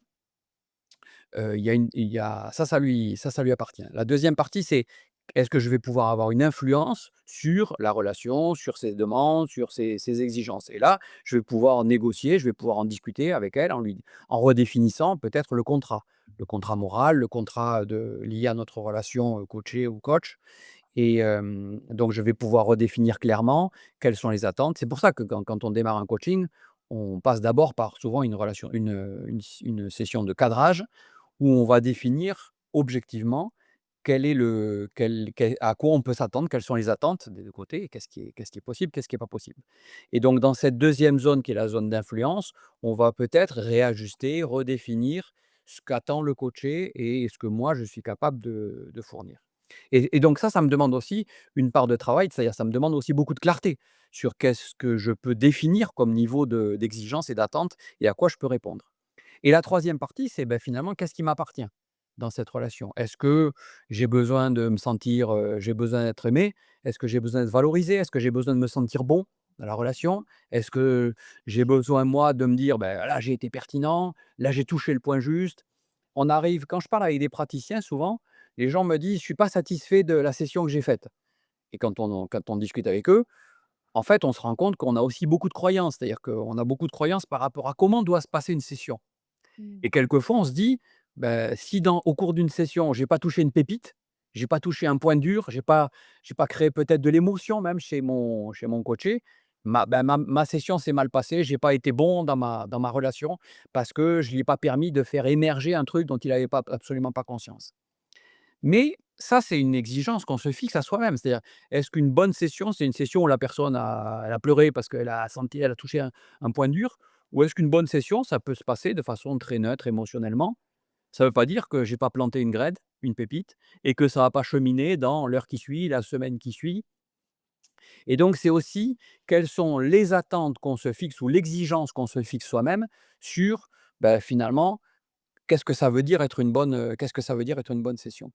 il y a ça lui appartient. La deuxième partie, c'est est-ce que je vais pouvoir avoir une influence sur la relation, sur ses demandes, sur ses exigences? Et là, je vais pouvoir en négocier, je vais pouvoir en discuter avec elle en redéfinissant peut-être le contrat moral, le contrat lié à notre relation coaché ou coach. Et donc, je vais pouvoir redéfinir clairement quelles sont les attentes. C'est pour ça que quand on démarre un coaching, on passe d'abord par souvent une session de cadrage où on va définir objectivement quel est à quoi on peut s'attendre, quelles sont les attentes des 2 côtés et qu'est-ce qui est possible, qu'est-ce qui est pas possible. Et donc dans cette deuxième zone qui est la zone d'influence, on va peut-être réajuster, redéfinir ce qu'attend le coaché et ce que moi je suis capable de fournir. Et donc ça me demande aussi une part de travail, c'est-à-dire ça me demande aussi beaucoup de clarté sur qu'est-ce que je peux définir comme niveau d'exigence et d'attente et à quoi je peux répondre. Et la troisième partie, c'est, ben, finalement, qu'est-ce qui m'appartient dans cette relation? Est-ce que j'ai besoin de me sentir, j'ai besoin d'être aimé? Est-ce que j'ai besoin d'être valorisé? Est-ce que j'ai besoin de me sentir bon dans la relation? Est-ce que j'ai besoin, moi, de me dire: «Ben, là, j'ai été pertinent, là, j'ai touché le point juste»? Quand je parle avec des praticiens, souvent, les gens me disent: «Je suis pas satisfait de la session que j'ai faite». Et quand on discute avec eux, en fait, on se rend compte qu'on a aussi beaucoup de croyances. C'est-à-dire qu'on a beaucoup de croyances par rapport à comment doit se passer une session. Mmh. Et quelquefois, on se dit, bah, si au cours d'une session, j'ai pas touché une pépite, j'ai pas touché un point dur, j'ai pas créé peut-être de l'émotion même chez mon coaché, ma session s'est mal passée, j'ai pas été bon dans ma relation parce que je lui ai pas permis de faire émerger un truc dont il avait pas absolument pas conscience. Mais ça, c'est une exigence qu'on se fixe à soi-même. C'est-à-dire, est-ce qu'une bonne session, c'est une session où la personne elle a pleuré parce elle a touché un point dur? Ou est-ce qu'une bonne session, ça peut se passer de façon très neutre émotionnellement? Ça ne veut pas dire que j'ai pas planté une graine, une pépite, et que ça va pas cheminer dans l'heure qui suit, la semaine qui suit. Et donc, c'est aussi quelles sont les attentes qu'on se fixe ou l'exigence qu'on se fixe soi-même sur, finalement, qu'est-ce que ça veut dire être une bonne session?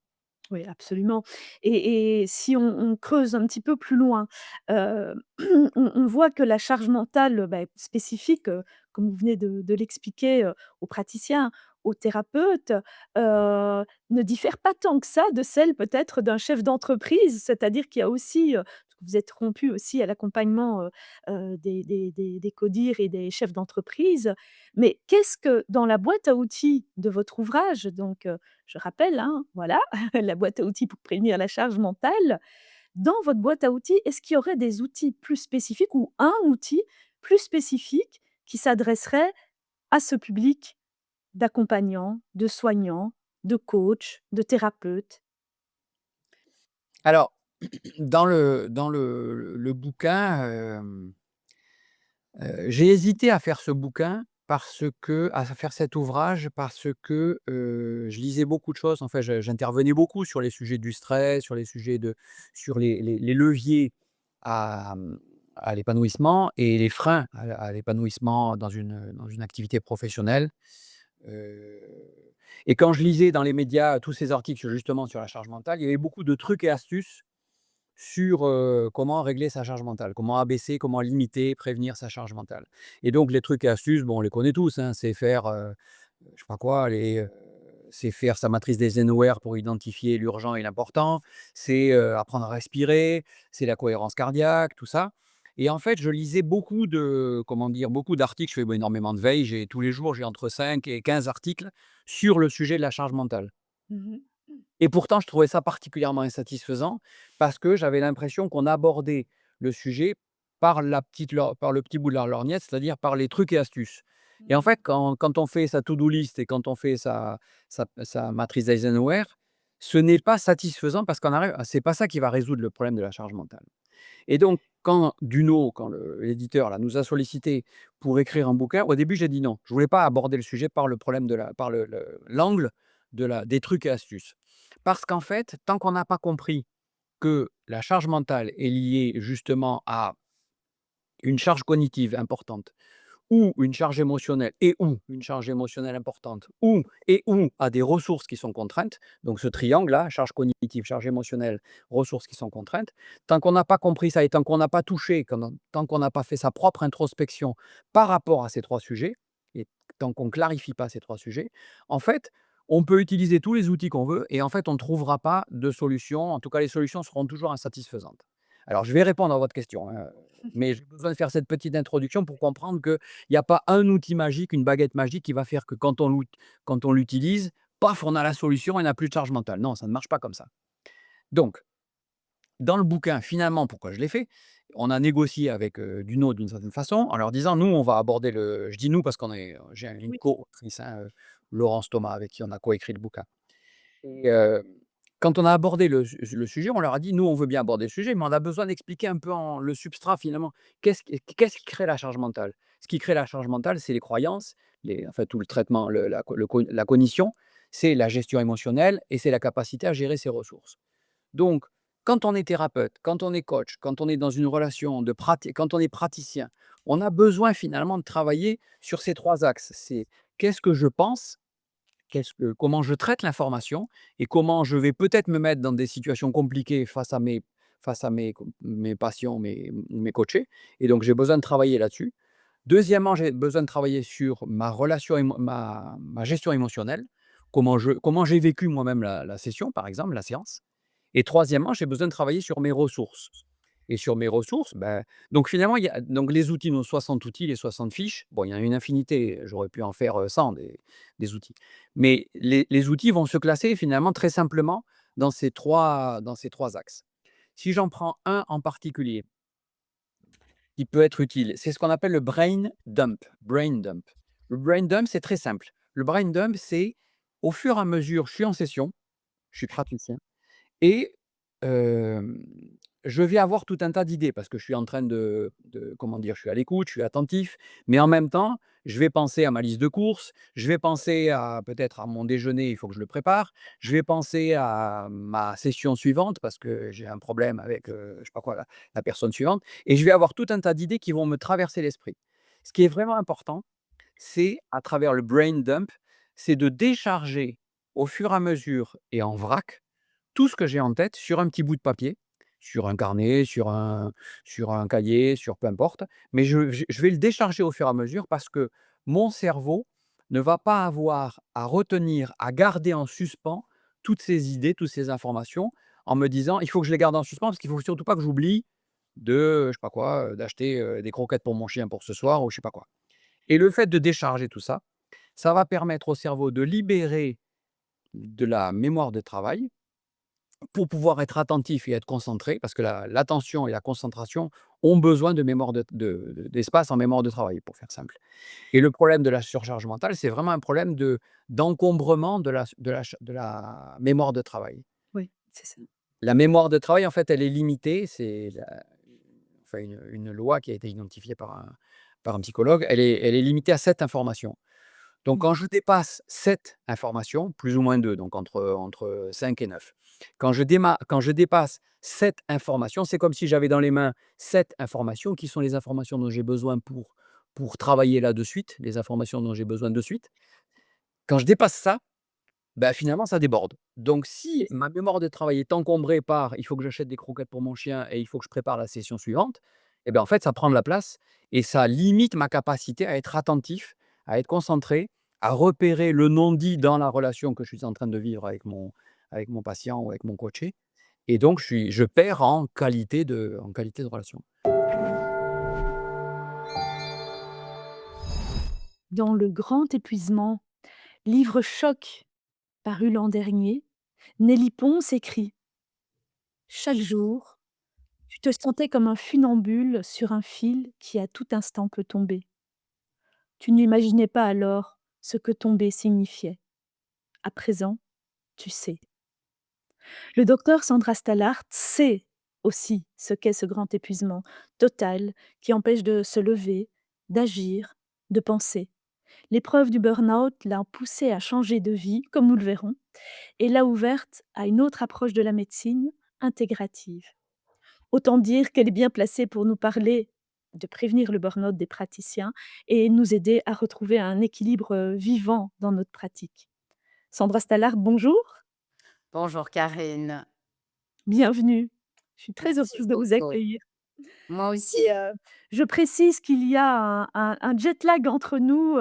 Oui, absolument et si on creuse un petit peu plus loin, on voit que la charge mentale, spécifique, comme vous venez de l'expliquer, aux praticiens, aux thérapeutes, ne diffère pas tant que ça de celle peut-être d'un chef d'entreprise. C'est-à-dire qu'il y a aussi, parce que vous êtes rompu aussi à l'accompagnement, des codir et des chefs d'entreprise. Mais qu'est-ce que dans la boîte à outils de votre ouvrage, donc je rappelle, hein, voilà, la boîte à outils pour prévenir la charge mentale. Dans votre boîte à outils, est-ce qu'il y aurait des outils plus spécifiques ou un outil plus spécifique qui s'adresserait à ce public d'accompagnants, de soignants, de coachs, de thérapeutes? Alors, dans le bouquin, j'ai hésité à faire ce bouquin à faire cet ouvrage parce que, je lisais beaucoup de choses. En fait, j'intervenais beaucoup sur les sujets du stress, sur les leviers à l'épanouissement et les freins à l'épanouissement dans une activité professionnelle. Heu et quand je lisais dans les médias tous ces articles justement sur la charge mentale, il y avait beaucoup de trucs et astuces sur, comment régler sa charge mentale, comment abaisser, comment limiter, prévenir sa charge mentale. Et donc les trucs et astuces, bon, on les connaît tous, hein, c'est faire, je sais pas quoi, c'est faire sa matrice des Eisenhower pour identifier l'urgent et l'important, c'est, apprendre à respirer, c'est la cohérence cardiaque, tout ça. Et en fait, je lisais beaucoup d'articles, je fais énormément de veille, tous les jours, j'ai entre 5 et 15 articles sur le sujet de la charge mentale. Mmh. Et pourtant, je trouvais ça particulièrement insatisfaisant parce que j'avais l'impression qu'on abordait le sujet par le petit bout de la lorgnette, c'est-à-dire par les trucs et astuces. Et en Mmh. fait, quand on fait sa to-do list et quand on fait sa matrice d'Eisenhower, ce n'est pas satisfaisant parce c'est pas ça qui va résoudre le problème de la charge mentale. Et donc, quand l'éditeur là, nous a sollicité pour écrire un bouquin, au début, j'ai dit non. Je voulais pas aborder le sujet par le problème par l'angle des trucs et astuces. Parce qu'en fait, tant qu'on n'a pas compris que la charge mentale est liée justement à une charge cognitive importante, ou une charge émotionnelle et ou une charge émotionnelle importante, ou et ou a des ressources qui sont contraintes, donc ce triangle-là, charge cognitive, charge émotionnelle, ressources qui sont contraintes, tant qu'on n'a pas compris ça et tant qu'on n'a pas touché, tant qu'on n'a pas fait sa propre introspection par rapport à ces 3 sujets et tant qu'on clarifie pas ces 3 sujets, en fait, on peut utiliser tous les outils qu'on veut et en fait, on ne trouvera pas de solution. En tout cas, les solutions seront toujours insatisfaisantes. Alors je vais répondre à votre question, hein, mais j'ai besoin de faire cette petite introduction pour comprendre qu'il y a pas un outil magique, une baguette magique qui va faire que quand on l'utilise, paf, on a la solution et on n'a plus de charge mentale. Non, ça ne marche pas comme ça. Donc, dans le bouquin, finalement, pourquoi je l'ai fait, on a négocié avec Duno d'une certaine façon, en leur disant, nous, on va aborder le. Je dis nous parce qu'on est, j'ai une Oui. co-autrice, hein, Laurence Thomas, avec qui on a coécrit le bouquin. Et quand on a abordé le sujet, on leur a dit: «Nous, on veut bien aborder le sujet, mais on a besoin d'expliquer un peu en le substrat finalement. Qu'est-ce qui crée la charge mentale?» Ce qui crée la charge mentale, c'est les croyances, tout le traitement, la cognition, c'est la gestion émotionnelle et c'est la capacité à gérer ses ressources. Donc, quand on est thérapeute, quand on est coach, quand on est dans une relation de pratique, quand on est praticien, on a besoin finalement de travailler sur ces 3 axes. C'est: qu'est-ce que je pense? Comment je traite l'information et comment je vais peut-être me mettre dans des situations compliquées face à mes patients, mes coachés, et donc j'ai besoin de travailler là-dessus. Deuxièmement, j'ai besoin de travailler sur ma relation ma gestion émotionnelle, comment j'ai vécu moi-même la session, par exemple, la séance. Et troisièmement, j'ai besoin de travailler sur mes ressources. Et sur mes ressources, donc finalement, il y a donc les outils, nos 60 outils, les 60 fiches, bon, il y en a une infinité, j'aurais pu en faire, 100 des outils. Mais les outils vont se classer finalement très simplement dans ces trois axes. Si j'en prends un en particulier qui peut être utile, c'est ce qu'on appelle le brain dump. Brain dump. Le brain dump, c'est très simple. Le brain dump, c'est au fur et à mesure, je suis en session, je suis praticien et hem, je vais avoir tout un tas d'idées parce que je suis en train de comment dire? Je suis à l'écoute, je suis attentif, mais en même temps, je vais penser à ma liste de courses, je vais penser à peut-être à mon déjeuner, il faut que je le prépare, je vais penser à ma session suivante parce que j'ai un problème avec, je sais pas quoi, la personne suivante, et je vais avoir tout un tas d'idées qui vont me traverser l'esprit. Ce qui est vraiment important, c'est à travers le brain dump, c'est de décharger au fur et à mesure et en vrac tout ce que j'ai en tête sur un petit bout de papier, sur un carnet, sur un cahier, sur peu importe, mais je vais le décharger au fur et à mesure parce que mon cerveau ne va pas avoir à retenir, à garder en suspens toutes ces idées, toutes ces informations en me disant: «Il faut que je les garde en suspens parce qu'il faut surtout pas que j'oublie de, je sais pas quoi, d'acheter, des croquettes pour mon chien pour ce soir» ou je sais pas quoi. Et le fait de décharger tout ça, ça va permettre au cerveau de libérer de la mémoire de travail pour pouvoir être attentif et être concentré, parce que l'attention et la concentration ont besoin de mémoire d'espace en mémoire de travail, pour faire simple. Et le problème de la surcharge mentale, c'est vraiment un problème d'encombrement de la mémoire de travail. Oui, c'est ça. La mémoire de travail, en fait, elle est limitée, enfin, une loi qui a été identifiée par un psychologue, elle est limitée à 7 informations. Donc Mmh. quand je dépasse 7 informations, plus ou moins 2, donc entre 5 et 9. Quand je dépasse 7 informations, c'est comme si j'avais dans les mains 7 informations qui sont les informations dont j'ai besoin pour travailler là de suite, les informations dont j'ai besoin de suite. Quand je dépasse ça, finalement ça déborde. Donc si C'est ça. ma mémoire de travail est encombrée par: «Il faut que j'achète des croquettes pour mon chien et il faut que je prépare la session suivante», et en fait ça prend de la place et ça limite ma capacité à être attentif, à être concentré, à repérer le non-dit dans la relation que je suis en train de vivre avec mon patient ou avec mon coaché, et donc je perds en qualité de relation. Dans Le Grand Épuisement, livre choc paru l'an dernier, Nelly Pons écrit: «Chaque jour, tu te sentais comme un funambule sur un fil qui à tout instant peut tomber. Tu n'imaginais pas alors ce que tomber signifiait. À présent, tu sais.» Le docteur Sandra Stallard sait aussi ce qu'est ce grand épuisement total qui empêche de se lever, d'agir, de penser. L'épreuve du burn-out l'a poussée à changer de vie, comme nous le verrons, et l'a ouverte à une autre approche de la médecine, intégrative. Autant dire qu'elle est bien placée pour nous parler de prévenir le burn-out des praticiens et nous aider à retrouver un équilibre, vivant dans notre pratique. Sandra Stallard, bonjour, Bonjour Karine, bienvenue. Je suis très merci heureuse de vous beaucoup. accueillir. Moi aussi. Et je précise qu'il y a un jet lag entre nous,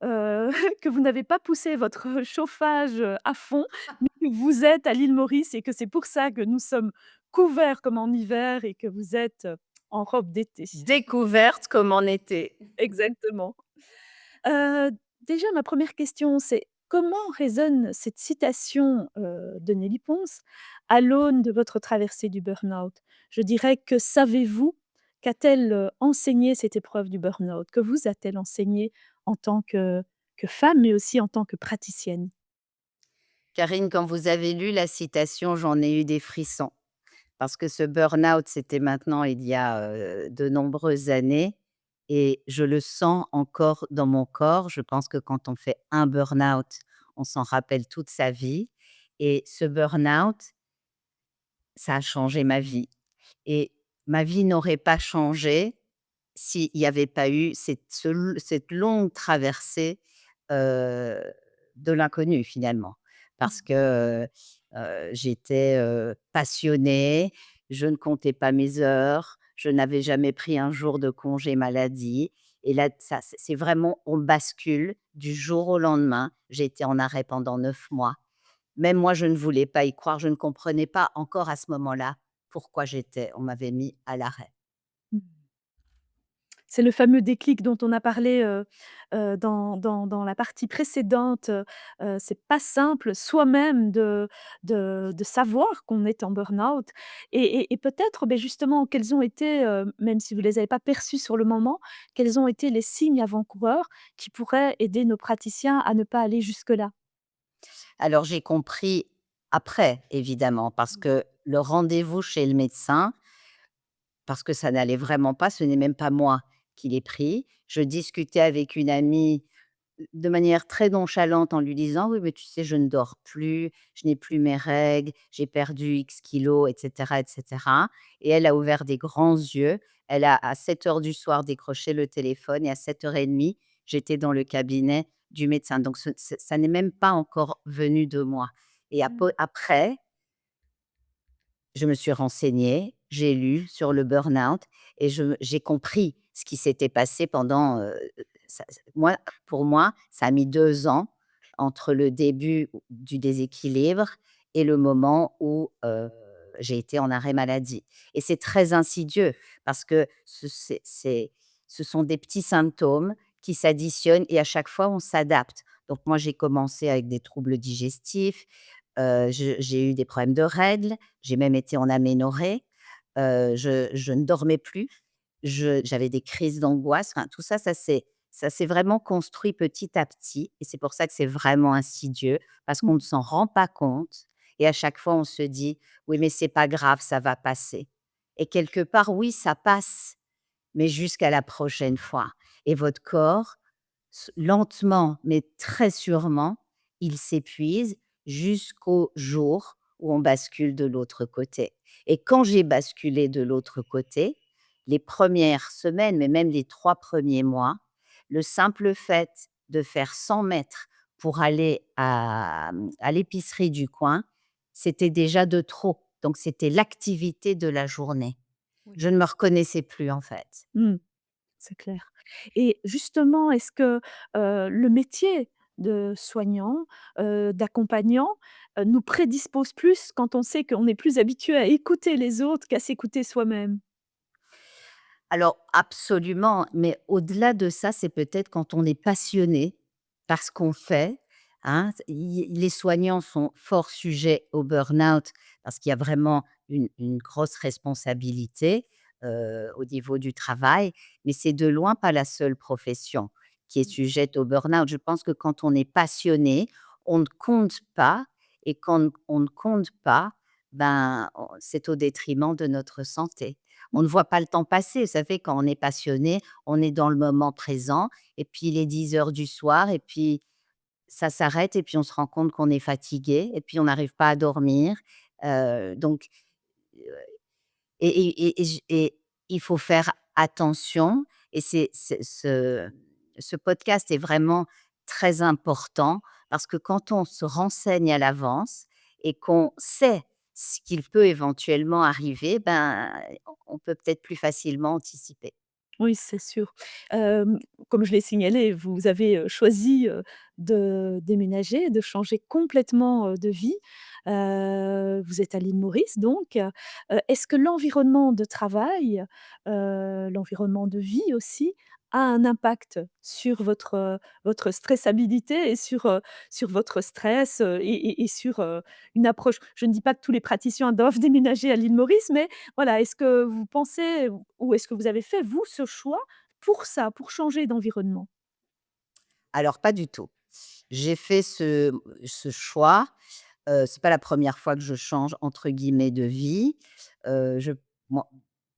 que vous n'avez pas poussé votre chauffage, à fond, mais que vous êtes à l'île Maurice et que c'est pour ça que nous sommes couverts comme en hiver et que vous êtes, en robe d'été. Découverte comme en été. Exactement. Heu, Déjà ma première question, c'est comment résonne cette citation, de Nelly Pons à l'aune de votre traversée du burn-out? Je dirais que savez-vous? Qu'a-t-elle, enseigné cette épreuve du burn-out? Que vous a-t-elle enseigné en tant que femme, mais aussi en tant que praticienne? Karine, quand vous avez lu la citation, j'en ai eu des frissons. Parce que ce burn-out, c'était maintenant il y a de nombreuses années et je le sens encore dans mon corps. Je pense que quand on fait un burn-out, on s'en rappelle toute sa vie. Et ce burn-out, ça a changé ma vie. Et ma vie n'aurait pas changé s'il n'y avait pas eu cette longue traversée, heu, de l'inconnu finalement. Parce que, j'étais, passionnée, je ne comptais pas mes heures, je n'avais jamais pris un jour de congé maladie et là ça c'est vraiment on bascule du jour au lendemain. J'ai été en arrêt pendant 9 mois. Même moi, je ne voulais pas y croire, je ne comprenais pas encore à ce moment-là pourquoi on m'avait mis à l'arrêt. Mmh. C'est le fameux déclic dont on a parlé, dans la partie précédente, c'est pas simple soi-même de savoir qu'on est en burn-out et peut-être, beh, justement, quels ont été, même si vous les avez pas perçus sur le moment, quels ont été les signes avant-coureurs qui pourraient aider nos praticiens à ne pas aller jusque-là? Alors j'ai compris après, évidemment, parce que le rendez-vous chez le médecin, parce que ça n'allait vraiment pas, ce n'est même pas moi qui l'ai pris. Je discutais avec une amie de manière très nonchalante en lui disant: «Oui, mais tu sais, je ne dors plus, je n'ai plus mes règles, j'ai perdu X kilos» et cetera et elle a ouvert des grands yeux. Elle a, à 7 heures du soir, décroché le téléphone et à 7h30, j'étais dans le cabinet du médecin. Donc ça n'est même pas encore venu de moi et Mmh. après, je me suis renseignée, j'ai lu sur le burn-out et j'ai compris ce qui s'était passé pendant, moi pour moi, ça a mis 2 ans entre le début du déséquilibre et le moment où, j'ai été en arrêt maladie et c'est très insidieux parce que ce sont des petits symptômes qui s'additionnent et à chaque fois on s'adapte. Donc moi, j'ai commencé avec des troubles digestifs, j'ai eu des problèmes de règles, j'ai même été en aménorrhée, je ne dormais plus, j'avais des crises d'angoisse, enfin tout ça, ça s'est vraiment construit petit à petit et c'est pour ça que c'est vraiment insidieux parce qu'on ne s'en rend pas compte et à chaque fois on se dit: «Oui, mais c'est pas grave, ça va passer» et quelque part, oui, ça passe, mais jusqu'à la prochaine fois et votre corps, lentement mais très sûrement, il s'épuise jusqu'au jour où on bascule de l'autre côté et quand j'ai basculé de l'autre côté, les premières semaines, mais même les 3 premiers mois, le simple fait de faire 100 mètres pour aller à l'épicerie du coin, c'était déjà de trop. Donc c'était l'activité de la journée. Oui. Je ne me reconnaissais plus, en fait. Mmh. C'est clair et justement, est-ce que, le métier de soignant, d'accompagnant, nous prédispose plus quand on sait qu'on est plus habitué à écouter les autres qu'à s'écouter soi-même? Alors absolument, mais au-delà de ça, c'est peut-être quand on est passionné par ce qu'on fait, hein. Les soignants sont fort sujets au burn-out parce qu'il y a vraiment une grosse responsabilité, au niveau du travail, mais c'est de loin pas la seule profession qui est sujette au burn-out. Je pense que quand on est passionné, on ne compte pas et quand on ne compte pas, ben, c'est au détriment de notre santé. On ne voit pas le temps passer. Vous savez, quand on est passionné, on est dans le moment présent et puis il est 10 heures du soir et puis ça s'arrête et puis on se rend compte qu'on est fatigué et puis on n'arrive pas à dormir. Donc, heu et il faut faire attention et ce podcast est vraiment très important parce que quand on se renseigne à l'avance et qu'on sait ce qu'il peut éventuellement arriver, ben, on peut peut-être plus facilement anticiper. Oui, c'est sûr. Comme je l'ai signalé, vous avez, choisi, de déménager, de changer complètement, de vie. Vous êtes à l'île Maurice donc. Est-ce que l'environnement de travail, l'environnement de vie aussi, a un impact sur votre stressabilité et sur votre stress, et sur, une approche? Je ne dis pas que tous les praticiens doivent déménager à l'île Maurice, mais voilà, est-ce que vous pensez ou est-ce que vous avez fait, vous, ce choix pour ça, pour changer d'environnement? Alors pas du tout. J'ai fait ce choix, c'est pas la première fois que je change entre guillemets «de vie». Je moi,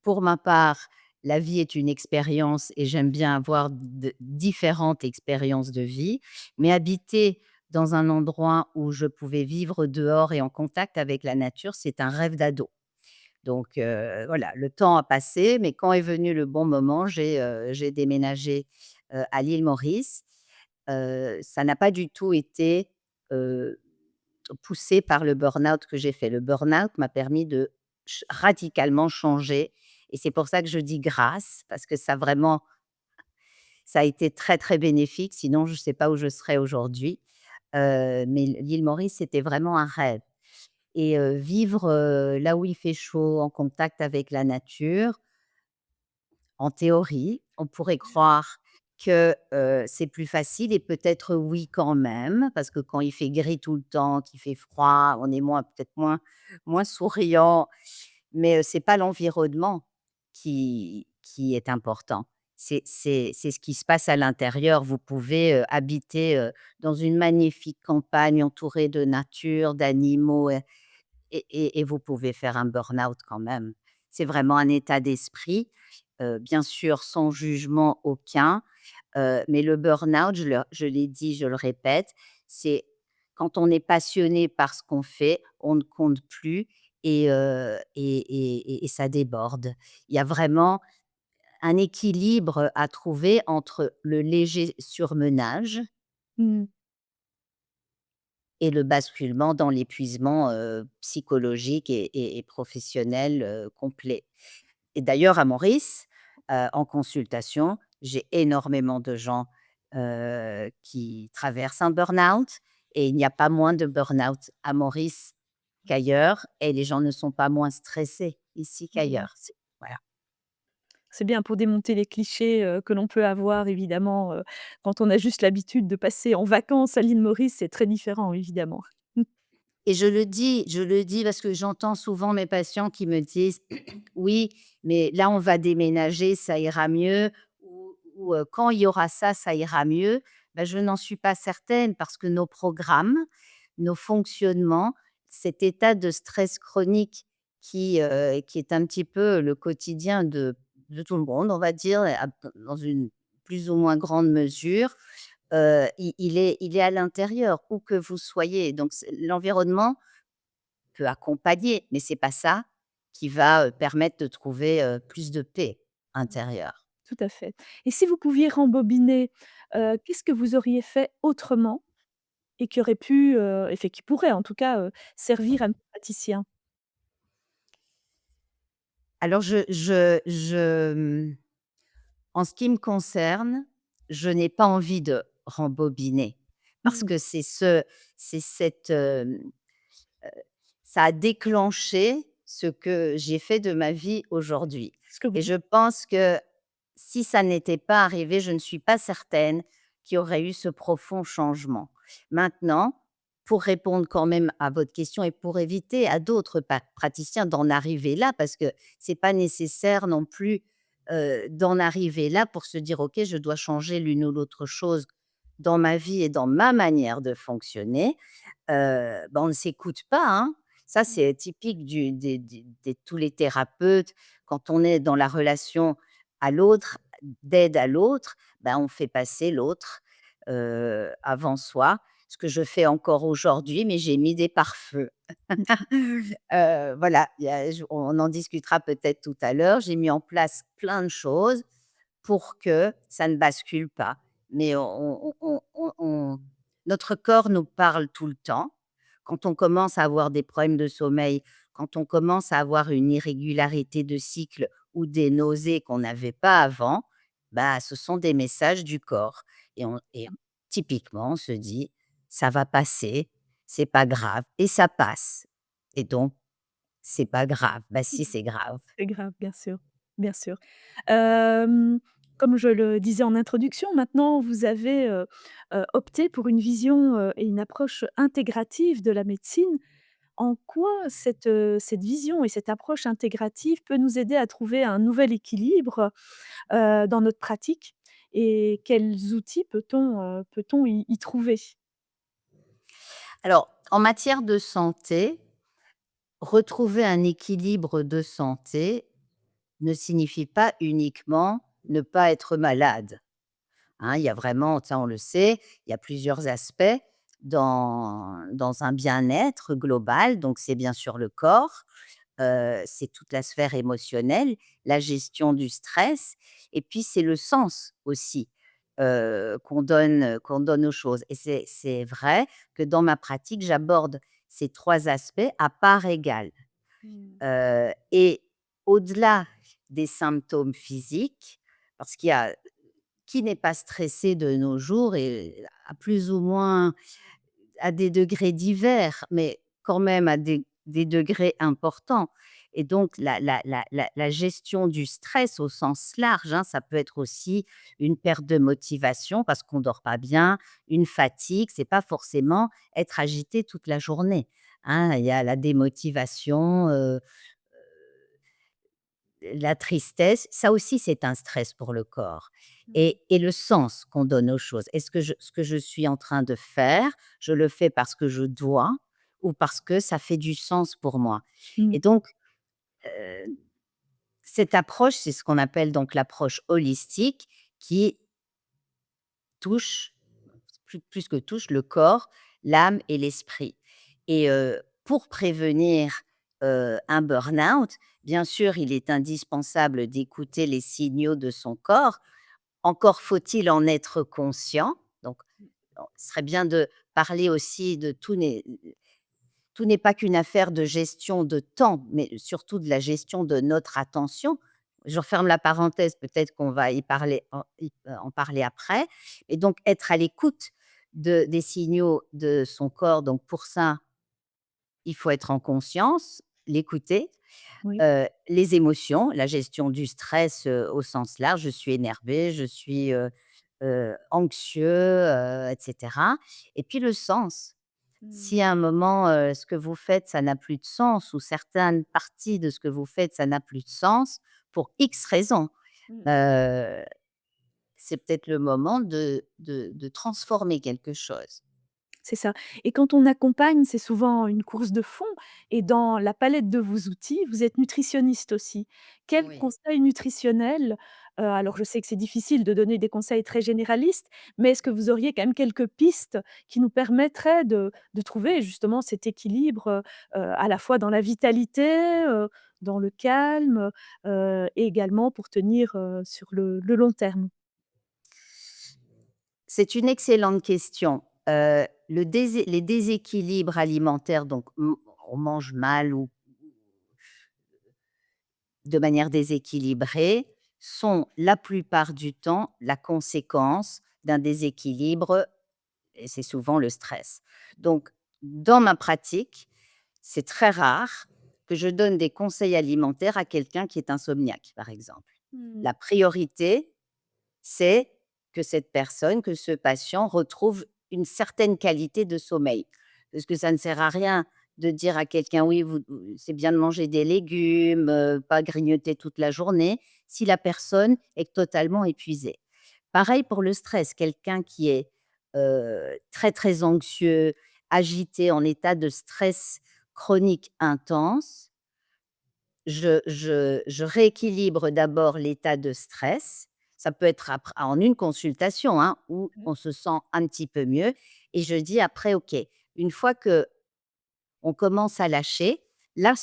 pour ma part, la vie est une expérience et j'aime bien avoir de différentes expériences de vie, mais habiter dans un endroit où je pouvais vivre dehors et en contact avec la nature, c'est un rêve d'ado. Donc voilà, le temps a passé, mais quand est venu le bon moment, j'ai déménagé, à l'île Maurice. Ça n'a pas du tout été, heu, poussé par le burn-out que j'ai fait. Le burn-out m'a permis de radicalement changer et c'est pour ça que je dis grâce, parce que ça a été très, très bénéfique, sinon je ne sais pas où je serais aujourd'hui. Mais l'île Maurice, c'était vraiment un rêve et vivre, là où il fait chaud, en contact avec la nature, en théorie, on pourrait croire que, c'est plus facile et peut-être oui quand même, parce que quand il fait gris tout le temps, qu'il fait froid, on est peut-être moins souriant, mais, c'est pas l'environnement qui est important. C'est ce qui se passe à l'intérieur. Vous pouvez, habiter, dans une magnifique campagne entourée de nature, d'animaux et vous pouvez faire un burn-out quand même. C'est vraiment un état d'esprit, bien sûr sans jugement aucun, mais le burn-out, je l'ai dit, je le répète, c'est quand on est passionné par ce qu'on fait, on ne compte plus et ça déborde. Il y a vraiment un équilibre à trouver entre le léger surmenage Mmh. et le basculement dans l'épuisement, psychologique et professionnel, complet. Et d'ailleurs à Maurice, en consultation, j'ai énormément de gens, qui traversent un burn-out et il n'y a pas moins de burn-out à Maurice qu'ailleurs et les gens ne sont pas moins stressés ici Bien. qu'ailleurs. Voilà. C'est bien pour démonter les clichés, que l'on peut avoir évidemment, quand on a juste l'habitude de passer en vacances à l'île Maurice, c'est très différent évidemment. Et je le dis parce que j'entends souvent mes patients qui me disent: «Oui, mais là, on va déménager, ça ira mieux» ou «Quand il y aura ça, ça ira mieux». Ben je n'en suis pas certaine parce que nos programmes, nos fonctionnements, cet état de stress chronique qui est un petit peu le quotidien de tout le monde, on va dire, dans une plus ou moins grande mesure, il est à l'intérieur, où que vous soyez. Donc l'environnement peut accompagner, mais c'est pas ça qui va, permettre de trouver, plus de paix intérieure. Tout à fait. Et si vous pouviez rembobiner, qu'est-ce que vous auriez fait autrement et qui aurait pu, qui pourrait en tout cas, servir à nos praticiens? Alors en ce qui me concerne, je n'ai pas envie de rembobiner parce Mmh. que c'est cette, ça a déclenché ce que j'ai fait de ma vie aujourd'hui Ce que vous et je pense que si ça n'était pas arrivé, je ne suis pas certaine qu'il y aurait eu ce profond changement. Maintenant, pour répondre quand même à votre question et pour éviter à d'autres praticiens d'en arriver là, parce que c'est pas nécessaire non plus, d'en arriver là pour se dire: «OK, je dois changer l'une ou l'autre chose dans ma vie et dans ma manière de fonctionner». On ne s'écoute pas, hein. Ça, c'est typique des tous les thérapeutes. Quand on est dans la relation à l'autre, d'aide à l'autre, ben, on fait passer l'autre, avant soi. ce que je fais encore aujourd'hui, mais j'ai mis des pare-feux. Voilà, il y a je on en discutera peut-être tout à l'heure. J'ai mis en place plein de choses pour que ça ne bascule pas. Mais notre corps nous parle tout le temps. Quand on commence à avoir des problèmes de sommeil, quand on commence à avoir une irrégularité de cycle ou des nausées qu'on n'avait pas avant, bah, ce sont des messages du corps et typiquement, on se dit: «Ça va passer, c'est pas grave» et ça passe et donc c'est pas grave. Bah si, c'est grave. C'est grave, bien sûr, bien sûr. Hem, Comme je le disais en introduction, maintenant vous avez, opté pour une vision, et une approche intégrative de la médecine. En quoi cette vision et cette approche intégrative peut nous aider à trouver un nouvel équilibre, dans notre pratique? Et quels outils peut-on y trouver? Alors, en matière de santé, retrouver un équilibre de santé ne signifie pas uniquement ne pas être malade, hein. Il y a vraiment, ça on le sait, il y a plusieurs aspects dans un bien-être global. Donc c'est bien sûr le corps, c'est toute la sphère émotionnelle, la gestion du stress et puis c'est le sens aussi, qu'on donne aux choses et c'est vrai que dans ma pratique, j'aborde ces 3 aspects à part égale. Mmh. Et au-delà des symptômes physiques, parce qu'il y a qui n'est pas stressé de nos jours et à plus ou moins à des degrés divers, mais quand même à des degrés importants et donc la gestion du stress au sens large, hein, ça peut être aussi une perte de motivation parce qu'on dort pas bien, une fatigue, c'est pas forcément être agité toute la journée, hein. Il y a la démotivation, la tristesse, ça aussi c'est un stress pour le corps Mmh. et le sens qu'on donne aux choses. Est-ce que ce que je suis en train de faire, je le fais parce que je dois ou parce que ça fait du sens pour moi? Mmh. Et donc, heu, cette approche, c'est ce qu'on appelle donc l'approche holistique qui touche, plus que touche, le corps, l'âme et l'esprit et pour prévenir, un burn-out, bien sûr, il est indispensable d'écouter les signaux de son corps. Encore faut-il en être conscient. Donc, ce serait bien de parler aussi de tout n'est pas qu'une affaire de gestion de temps, mais surtout de la gestion de notre attention. Je referme la parenthèse, peut-être qu'on va en parler après et donc être à l'écoute des signaux de son corps. Donc pour ça, il faut être en conscience, l'écouter. Oui. Les émotions, la gestion du stress, au sens large. Je suis énervé, je suis, anxieux, et cetera et puis le sens. Mmh. Si à un moment, ce que vous faites, ça n'a plus de sens ou certaines parties de ce que vous faites, ça n'a plus de sens pour X raisons, Mmh. heu, c'est peut-être le moment de transformer quelque chose. C'est ça, et quand on accompagne, c'est souvent une course de fond, et dans la palette de vos outils, vous êtes nutritionniste aussi. Quels Oui. conseils nutritionnels, alors je sais que c'est difficile de donner des conseils très généralistes, mais est-ce que vous auriez quand même quelques pistes qui nous permettraient de trouver justement cet équilibre, à la fois dans la vitalité, dans le calme, et également pour tenir, sur le long terme? C'est une excellente question. Les déséquilibres alimentaires, donc on mange mal ou de manière déséquilibrée, sont la plupart du temps la conséquence d'un déséquilibre et c'est souvent le stress. Donc dans ma pratique, c'est très rare que je donne des conseils alimentaires à quelqu'un qui est insomniaque, par exemple. Mmh. La priorité, c'est que cette personne, que ce patient retrouve une certaine qualité de sommeil. Parce que ça ne sert à rien de dire à quelqu'un: «Oui, c'est bien de manger des légumes, pas grignoter toute la journée», si la personne est totalement épuisée. Pareil pour le stress, quelqu'un qui est, très, très anxieux, agité, en état de stress chronique intense, je rééquilibre d'abord l'état de stress. Ça peut être en une consultation, hein, où Mmh. on se sent un petit peu mieux et je dis après: «OK, une fois que on commence à lâcher, la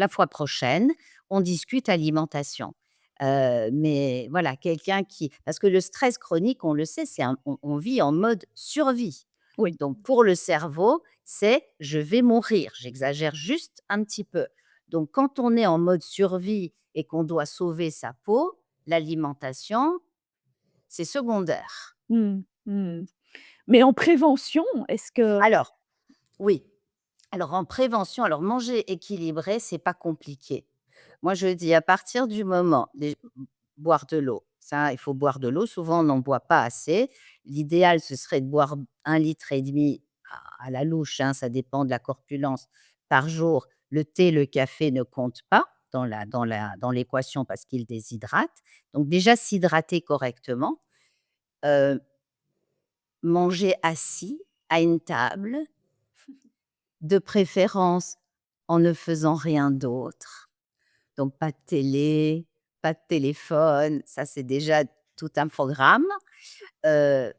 fois prochaine, on discute alimentation». Mais voilà, quelqu'un qui parce que le stress chronique, on le sait, c'est on vit en mode survie. Oui. Donc pour le cerveau, c'est: «Je vais mourir». J'exagère juste un petit peu. Donc quand on est en mode survie et qu'on doit sauver sa peau, l'alimentation, c'est secondaire. Mmh. Mmh. Mais en prévention, est-ce que Alors oui, alors en prévention, alors manger équilibré, c'est pas compliqué. Moi, je dis à partir du moment boire de l'eau, ça, il faut boire de l'eau. Souvent, on n'en boit pas assez. L'idéal, ce serait de boire 1,5 litre à la louche, hein, ça dépend de la corpulence, par jour. Le thé, le café ne comptent pas dans l'équation parce qu'ils déshydratent. Donc déjà, s'hydrater correctement, heu, manger assis à une table, de préférence en ne faisant rien d'autre. Donc pas de télé, pas de téléphone, ça c'est déjà tout un programme. Heu,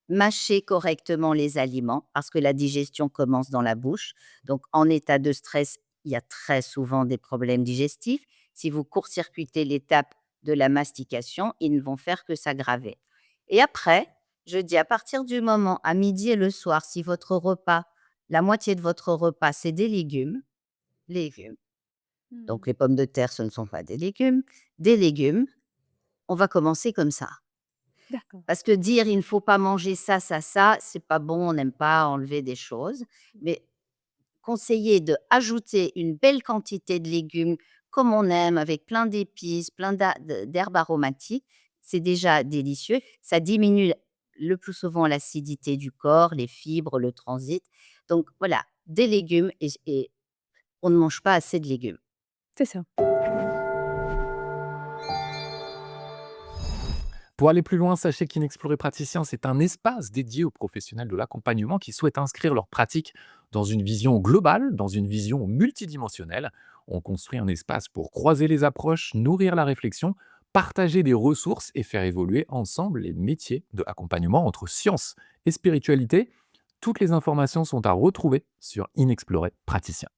Mâcher correctement les aliments parce que la digestion commence dans la bouche. Donc en état de stress, il y a très souvent des problèmes digestifs. Si vous court-circuitez l'étape de la mastication, ils ne vont faire que s'aggraver. Et après, je dis à partir du moment à midi et le soir, si votre repas, la moitié de votre repas, c'est des légumes, donc Mmh. les pommes de terre, ce ne sont pas des légumes, on va commencer comme ça. D'accord. Parce que dire: «Il ne faut pas manger ça, ça, ça», c'est pas bon, on n'aime pas enlever des choses. Mais conseiller d'ajouter une belle quantité de légumes comme on aime, avec plein d'épices, plein d'herbes aromatiques, c'est déjà délicieux. Ça diminue le plus souvent l'acidité du corps, les fibres, le transit. Donc voilà, des légumes et on ne mange pas assez de légumes. C'est ça. Pour aller plus loin, sachez qu'Inexploré Praticien, c'est un espace dédié aux professionnels de l'accompagnement qui souhaitent inscrire leur pratique dans une vision globale, dans une vision multidimensionnelle. On construit un espace pour croiser les approches, nourrir la réflexion, partager des ressources et faire évoluer ensemble les métiers de accompagnement entre science et spiritualité. Toutes les informations sont à retrouver sur Inexploré Praticien.